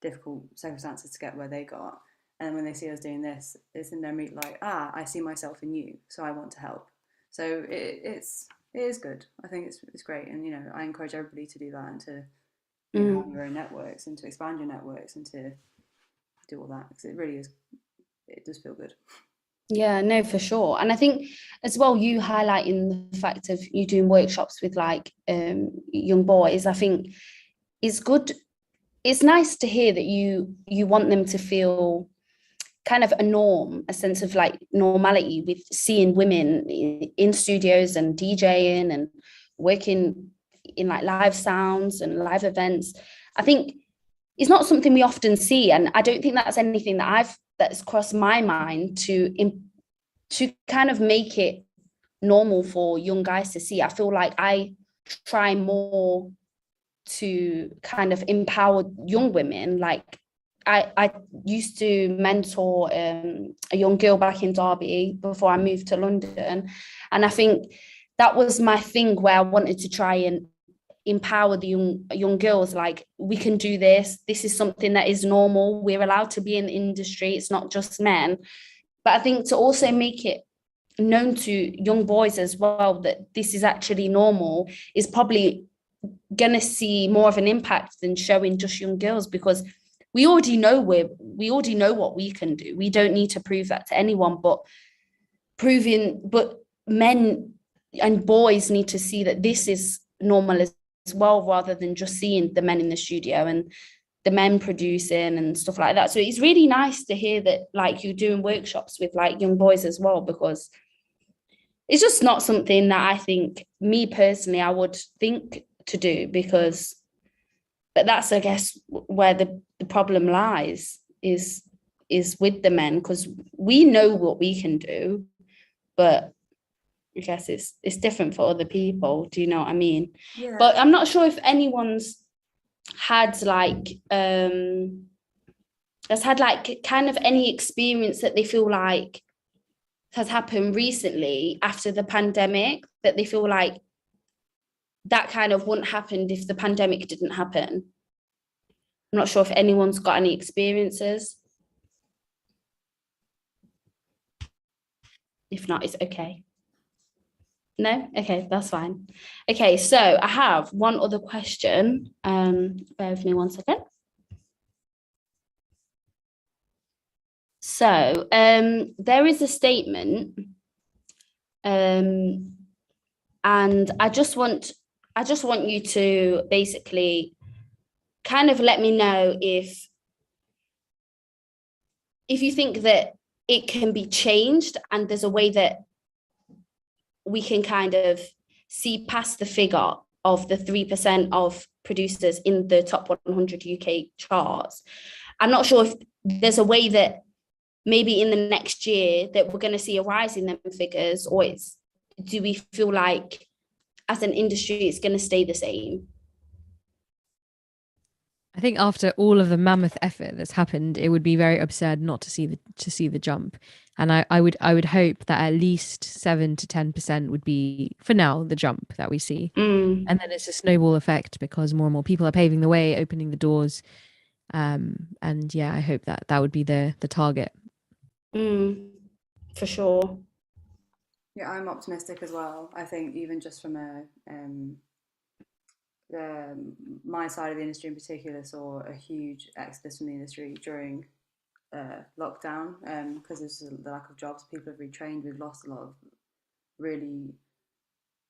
difficult circumstances to get where they got. And when they see us doing this, it's in their meat like, I see myself in you, so I want to help. So it is good. I think it's great, and I encourage everybody to do that and to have your own networks and to expand your networks and to do all that, because it really is. It does feel good. Yeah, no, for sure. And I think as well, you highlighting the fact of you doing workshops with like young boys, I think it's good. It's nice to hear that you want them to feel kind of a norm, a sense of like normality with seeing women in studios and DJing and working in like live sounds and live events. I think it's not something we often see, and I don't think that's anything that's crossed my mind to kind of make it normal for young guys to see. I feel like I try more to kind of empower young women. Like I used to mentor a young girl back in Derby before I moved to London, and I think that was my thing, where I wanted to try and empower the young girls. Like, we can do this. This is something that is normal. We're allowed to be in the industry. It's not just men. But I think to also make it known to young boys as well that this is actually normal is probably going to see more of an impact than showing just young girls, because we already know what we can do. We don't need to prove that to anyone, but men and boys need to see that this is normal as well, rather than just seeing the men in the studio and the men producing and stuff like that. So it's really nice to hear that like you're doing workshops with like young boys as well, because it's just not something that I think, me personally, I would think to do, but that's, I guess, where the problem lies is with the men, because we know what we can do, but I guess it's different for other people. Do you know what I mean? Yeah. But I'm not sure if anyone's had like has had like kind of any experience that they feel like has happened recently after the pandemic, that they feel like that kind of wouldn't happen if the pandemic didn't happen. I'm not sure if anyone's got any experiences. If not, it's okay. No? Okay, that's fine. Okay, so I have one other question. Bear with me 1 second. So there is a statement, and I just want you to basically kind of let me know if you think that it can be changed and there's a way that we can kind of see past the figure of the 3% of producers in the top 100 UK charts. I'm not sure if there's a way that maybe in the next year that we're going to see a rise in them figures, or do we feel like as an industry it's going to stay the same? I think after all of the mammoth effort that's happened, it would be very absurd not to see the jump. And I would hope that at least 7 to 10% would be, for now, the jump that we see. And then it's a snowball effect, because more and more people are paving the way, opening the doors. And yeah, I hope that would be the target. For sure. Yeah, I'm optimistic as well. I think even just from my side of the industry in particular saw a huge exodus from the industry during lockdown, because there's the lack of jobs. People have retrained. We've lost a lot of really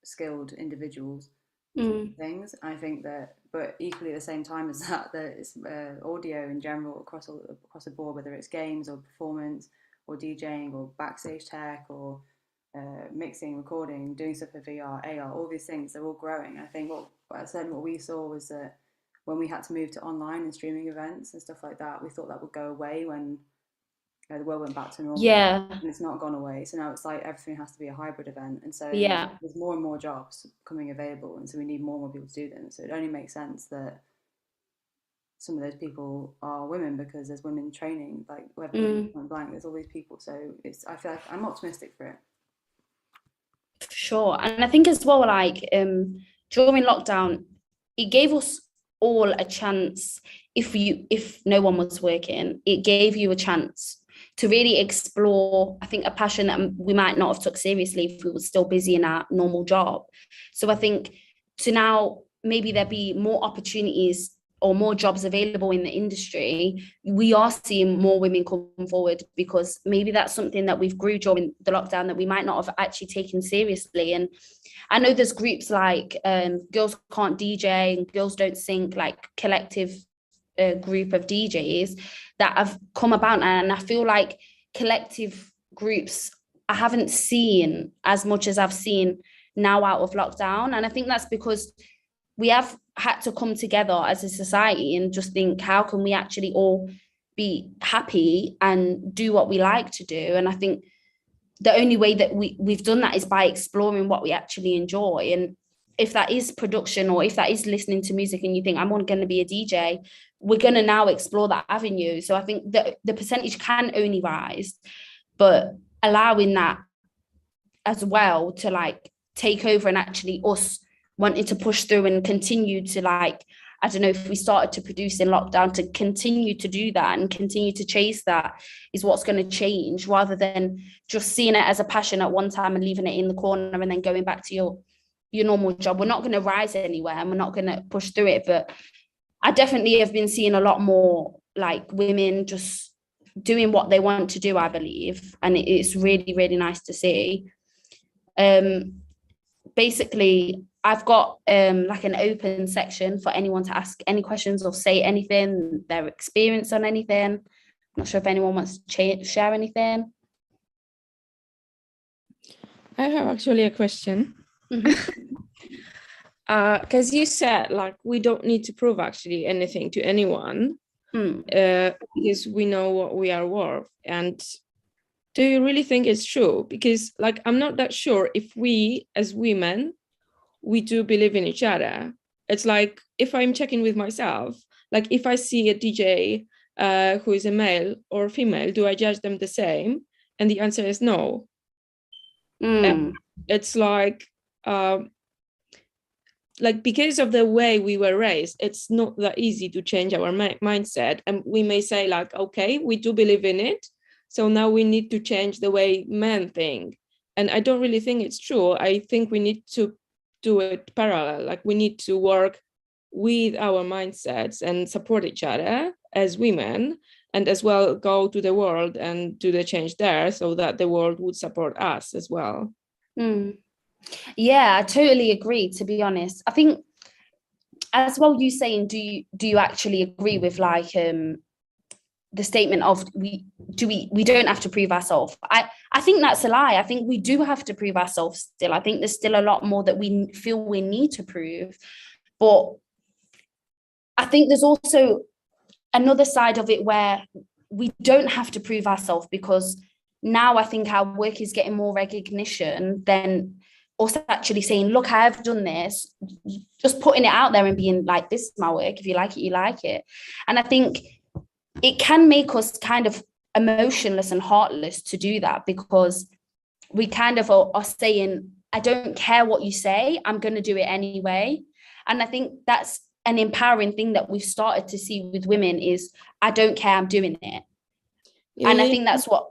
skilled individuals. Things. I think that, but equally at the same time as that, it's audio in general across the board, whether it's games or performance or DJing or backstage tech or mixing, recording, doing stuff for VR, AR, all these things, they're all growing. I think what we saw was that when we had to move to online and streaming events and stuff like that, we thought that would go away when the world went back to normal. Yeah. And it's not gone away. So now it's like everything has to be a hybrid event. And so yeah, there's more and more jobs coming available. And so we need more and more people to do them. So it only makes sense that some of those people are women, because there's women training, like Point Blank, there's all these people. So I feel like I'm optimistic for it. sure. And I think as well, like during lockdown, it gave us all a chance. If no one was working, it gave you a chance to really explore, I think, a passion that we might not have took seriously if we were still busy in our normal job. So I think to now maybe there be more opportunities or more jobs available in the industry, we are seeing more women come forward, because maybe that's something that we've grew during the lockdown that we might not have actually taken seriously. And I know there's groups like Girls Can't DJ and Girls Don't Sing, like collective group of DJs that have come about, and I feel like collective groups I haven't seen as much as I've seen now out of lockdown. And I think that's because we have had to come together as a society and just think, how can we actually all be happy and do what we like to do? And I think the only way that we've done that is by exploring what we actually enjoy. And if that is production, or if that is listening to music and you think, I'm going to be a DJ, we're going to now explore that avenue. So I think that the percentage can only rise, but allowing that as well to like take over, and actually us wanting to push through and continue to, like, I don't know, if we started to produce in lockdown, to continue to do that and continue to chase that is what's going to change, rather than just seeing it as a passion at one time and leaving it in the corner and then going back to your normal job. We're not going to rise anywhere and we're not going to push through it. But I definitely have been seeing a lot more like women just doing what they want to do, I believe. And it's really, really nice to see. Basically, I've got like an open section for anyone to ask any questions or say anything, their experience on anything. I'm not sure if anyone wants to share anything. I have actually a question. Because you said, like, we don't need to prove actually anything to anyone, because we know what we are worth. And do you really think it's true? Because, like, I'm not that sure if we as women, we do believe in each other. It's like, if I'm checking with myself, like if I see a DJ who is a male or female, do I judge them the same? And the answer is no. It's like because of the way we were raised, it's not that easy to change our mindset. And we may say, like, okay, we do believe in it, so now we need to change the way men think. And I don't really think it's true. I think we need to do it parallel. Like, we need to work with our mindsets and support each other as women, and as well go to the world and do the change there, so that the world would support us as well. Yeah, I totally agree, to be honest. I think as well, you saying, do you actually agree with like the statement of we don't have to prove ourselves? I think that's a lie. I think we do have to prove ourselves still. I think there's still a lot more that we feel we need to prove. But I think there's also another side of it where we don't have to prove ourselves, because now I think our work is getting more recognition than us actually saying, look, I have done this, just putting it out there and being like, this is my work. If you like it, you like it. And I think it can make us kind of emotionless and heartless to do that, because we kind of are saying, I don't care what you say, I'm going to do it anyway. And I think that's an empowering thing that we've started to see with women is, I don't care, I'm doing it. Yeah. And I think that's what...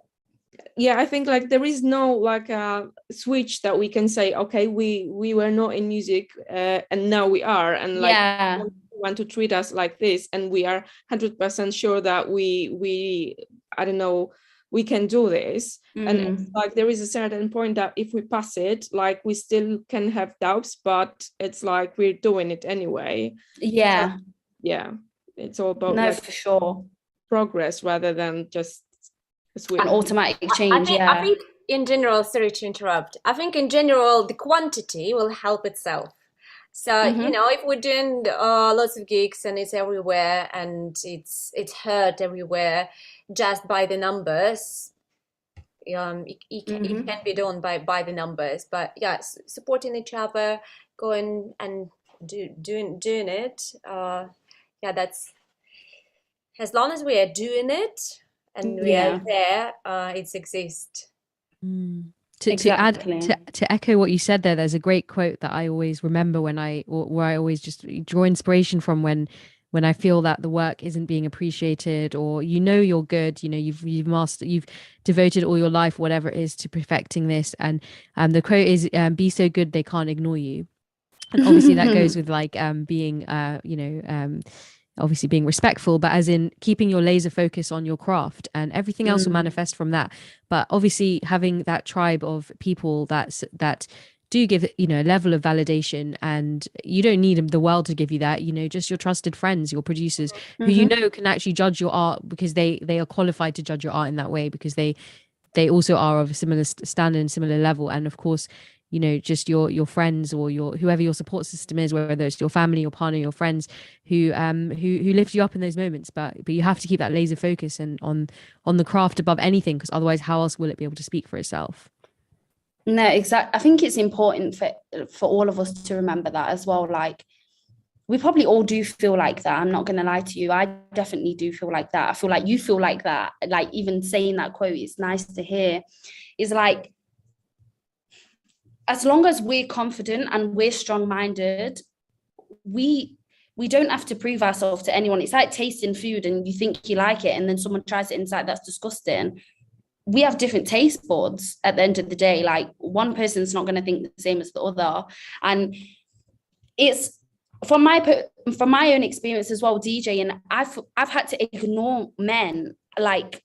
Yeah, I think like there is no like a switch that we can say, okay, we were not in music and now we are, and like want to treat us like this, and we are 100% sure that we I don't know, we can do this. And like there is a certain point that if we pass it, like we still can have doubts, but it's like we're doing it anyway. Yeah. So, yeah, it's all about like, for sure, progress rather than just an automatic change. I think in general, sorry to interrupt, I think in general the quantity will help itself. So you know, if we're doing lots of gigs and it's everywhere and it's heard everywhere just by the numbers, it can be done by the numbers. But yeah, supporting each other, going and doing it, yeah, that's, as long as we are doing it and we are there, it exists. Exactly. To echo what you said there, there's a great quote that I always remember where I always just draw inspiration from when I feel that the work isn't being appreciated, or you're good, you've devoted all your life, whatever it is, to perfecting this, and the quote is, be so good they can't ignore you. And obviously that goes with like being obviously being respectful, but as in keeping your laser focus on your craft, and everything else will manifest from that. But obviously having that tribe of people that do give a level of validation, and you don't need the world to give you that, just your trusted friends, your producers, who can actually judge your art, because they are qualified to judge your art in that way, because they also are of a similar standard and similar level. And of course, just your friends, or whoever your support system is, whether it's your family, your partner, your friends, who lift you up in those moments. But you have to keep that laser focus and on the craft above anything, because otherwise how else will it be able to speak for itself? No, exactly. I think it's important for all of us to remember that as well. Like, we probably all do feel like that. I'm not going to lie to you. I definitely do feel like that. I feel like you feel like that. Like, even saying that quote, it's nice to hear. Is like, as long as we're confident and we're strong-minded, we don't have to prove ourselves to anyone. It's like tasting food and you think you like it, and then someone tries it and it's like, that's disgusting. We have different taste buds at the end of the day. Like, one person's not going to think the same as the other. And it's from my own experience as well, DJing, I've had to ignore men. Like,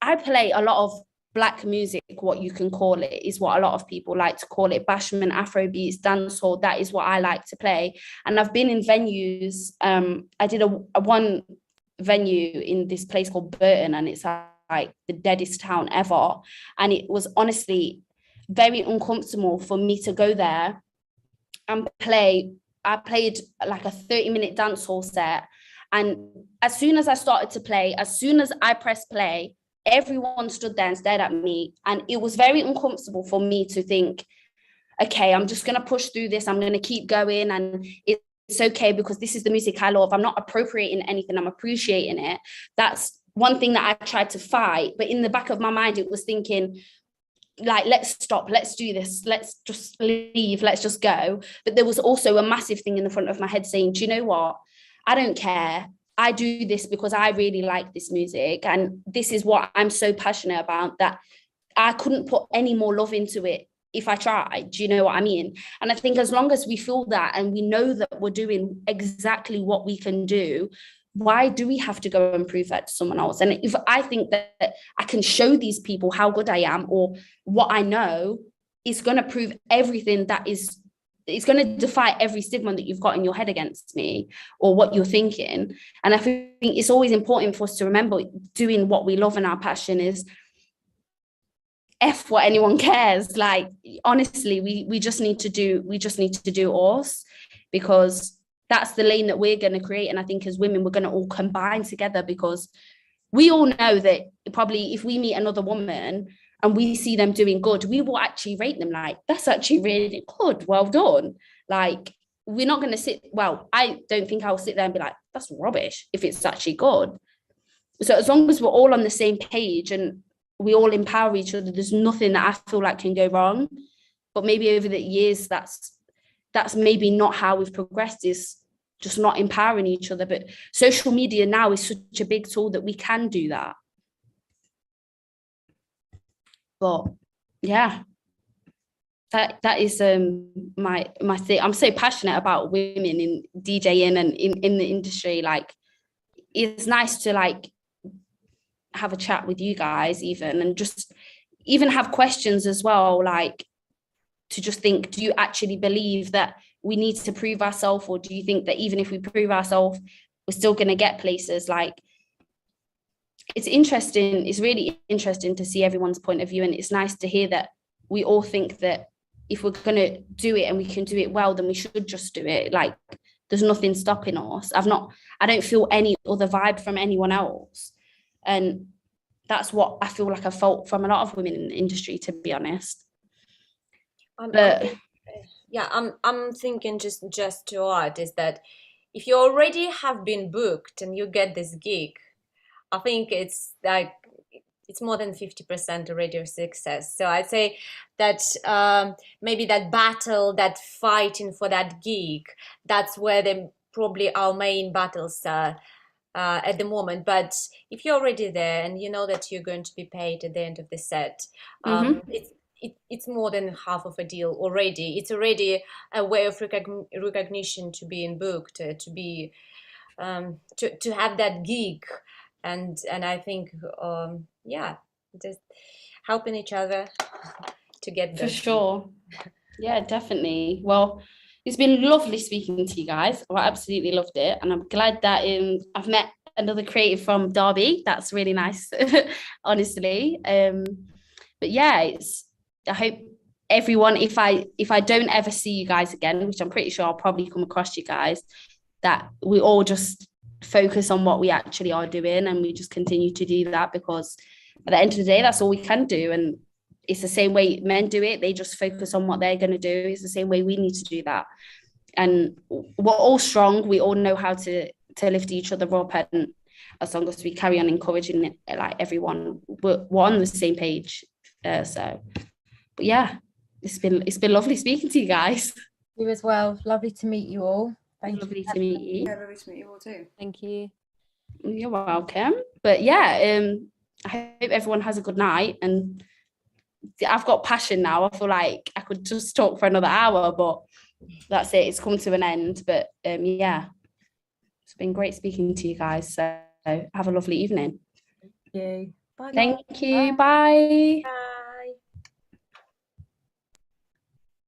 I play a lot of Black music, what you can call it, is what a lot of people like to call it, bashment, Afrobeats, dancehall. That is what I like to play. And I've been in venues. I did a one venue in this place called Burton, and it's like the deadest town ever. And it was honestly very uncomfortable for me to go there and play. I played like a 30-minute dancehall set. And as soon as I started to play, as soon as I pressed play, everyone stood there and stared at me. And it was very uncomfortable for me to think, okay, I'm just going to push through this. I'm going to keep going. And it's okay, because this is the music I love. I'm not appropriating anything. I'm appreciating it. That's one thing that I tried to fight. But in the back of my mind, it was thinking, like, let's stop, let's do this, let's just leave, let's just go. But there was also a massive thing in the front of my head saying, do you know what? I don't care. I do this because I really like this music, and this is what I'm so passionate about, that I couldn't put any more love into it if I tried. Do you know what I mean? And I think as long as we feel that and we know that we're doing exactly what we can do, why do we have to go and prove that to someone else? And if I think that I can show these people how good I am or what I know, it's going to prove everything that is, it's going to defy every stigma that you've got in your head against me or what you're thinking. And I think it's always important for us to remember, doing what we love and our passion is F what anyone cares. Like, honestly, we just need to do us, because that's the lane that we're going to create. And I think as women, we're going to all combine together, because we all know that probably if we meet another woman and we see them doing good, we will actually rate them like, that's actually really good, well done. Like, we're not going to I don't think I'll sit there and be like, that's rubbish, if it's actually good. So as long as we're all on the same page and we all empower each other, there's nothing that I feel like can go wrong. But maybe over the years, that's maybe not how we've progressed, is just not empowering each other. But social media now is such a big tool that we can do that. But yeah, that is my thing. I'm so passionate about women in DJing and in the industry. Like, it's nice to like have a chat with you guys even, and just even have questions as well, like to just think, do you actually believe that we need to prove ourselves, or do you think that even if we prove ourselves, we're still going to get places? Like, it's interesting, it's really interesting to see everyone's point of view, and it's nice to hear that we all think that if we're going to do it and we can do it well, then we should just do it. Like, there's nothing stopping us. I don't feel any other vibe from anyone else. And that's what I feel like I felt from a lot of women in the industry, to be honest. I'm thinking just to add is that if you already have been booked and you get this gig, I think it's like it's more than 50% already of success. So I'd say that maybe that battle, that fighting for that gig, that's where probably our main battles are at the moment. But if you're already there and you know that you're going to be paid at the end of the set, it's more than half of a deal already. It's already a way of recognition to being booked, to be to have that gig, and I think just helping each other to get For there. sure. Yeah, definitely. Well, it's been lovely speaking to you guys. I absolutely loved it, and I'm glad that I've met another creative from Derby. That's really nice, honestly. But yeah, I hope everyone, if I don't ever see you guys again, which I'm pretty sure I'll probably come across you guys, that we all just focus on what we actually are doing, and we just continue to do that, because at the end of the day, that's all we can do. And it's the same way men do it. They just focus on what they're going to do. It's the same way we need to do that. And we're all strong. We all know how to lift each other up. And as long as we carry on encouraging it, like everyone, we're on the same page. But yeah, it's been lovely speaking to you guys. You as well. Lovely to meet you all. Lovely to meet you. Yeah, lovely to meet you all too. Thank you. You're welcome. But yeah, I hope everyone has a good night. And I've got passion now. I feel like I could just talk for another hour, but that's it. It's come to an end. But yeah, it's been great speaking to you guys. So have a lovely evening. Thank you. Bye. Thank you. Bye. Bye.